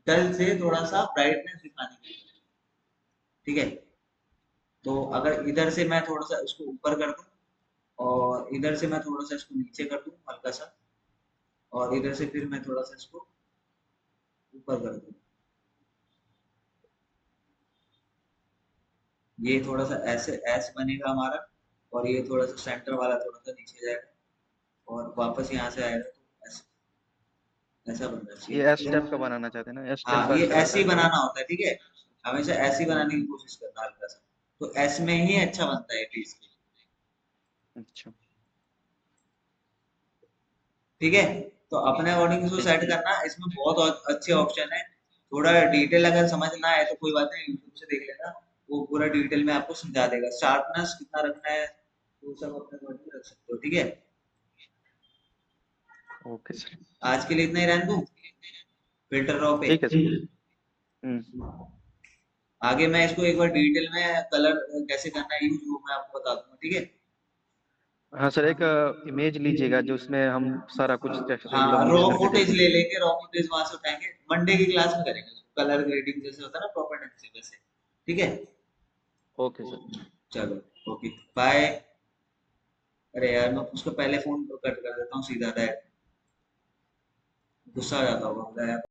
डल से थोड़ा सा ब्राइटनेस दिखाने के लिए, ठीक है। तो अगर इधर से मैं थोड़ा सा इसको ऊपर कर दूं, और इधर से मैं थोड़ा सा इसको नीचे कर दूं हल्का सा, और इधर से फिर मैं थोड़ा सा इसको ऊपर कर दूं, ये थोड़ा सा ऐसे ऐस बनेगा हमारा, और ये थोड़ा सा सेंटर वाला थोड़ा सा नीचे जाएगा, और वापस यहाँ से आएगा तो ऐसा, ऐसा बनना ये एस चाहिए। टाइप का बनाना चाहते हैं ना, एस टाइप हाँ का ये अच्छा ऐसे रहता ही है। बनाना होता है, ठीक है। हमेशा ऐसे ही बनाने की कोशिश करना हल्का सा, तो ऐस में ही अच्छा बनता है पीस, अच्छा। ठीक है। तो अपने अकॉर्डिंग इसको ठीक। सेट करना, इसमें बहुत अच्छे ऑप्शन है। थोड़ा डिटेल अगर समझना है तो कोई बात नहीं, यूट्यूब से देख लेना, वो पूरा डिटेल में आपको समझा देगा। शार्पनेस कितना रखना है वो सब अपने अकॉर्डिंग रख सकते हो, ठीक है। Okay sir. आज के लिए इतना ही रहने दूं फिल्टर रॉ पे। ठीक है सर। हम्म। आगे मैं इसको एक बार डिटेल में कलर कैसे करना है यूज, वो मैं आपको बता दूंगा, ठीक है। हाँ सर, एक इमेज लीजिएगा जो उसमें हम सारा कुछ मतलब हाँ मिक्स रॉ करके फुटेज देखें। ले लेंगे, रॉ फुटेज वहां से उठाएंगे, मंडे की क्लास में करेंगे, कलर ग्रेडिंग जैसे होता है ना, प्रॉपर ढंग से वैसे, ठीक है। Okay sir. चलो, ओके, बाय। अरे यार मैं उसको पहले फोन कट कर देता हूँ सीधा, गुस्सा आ जाता होगा यार।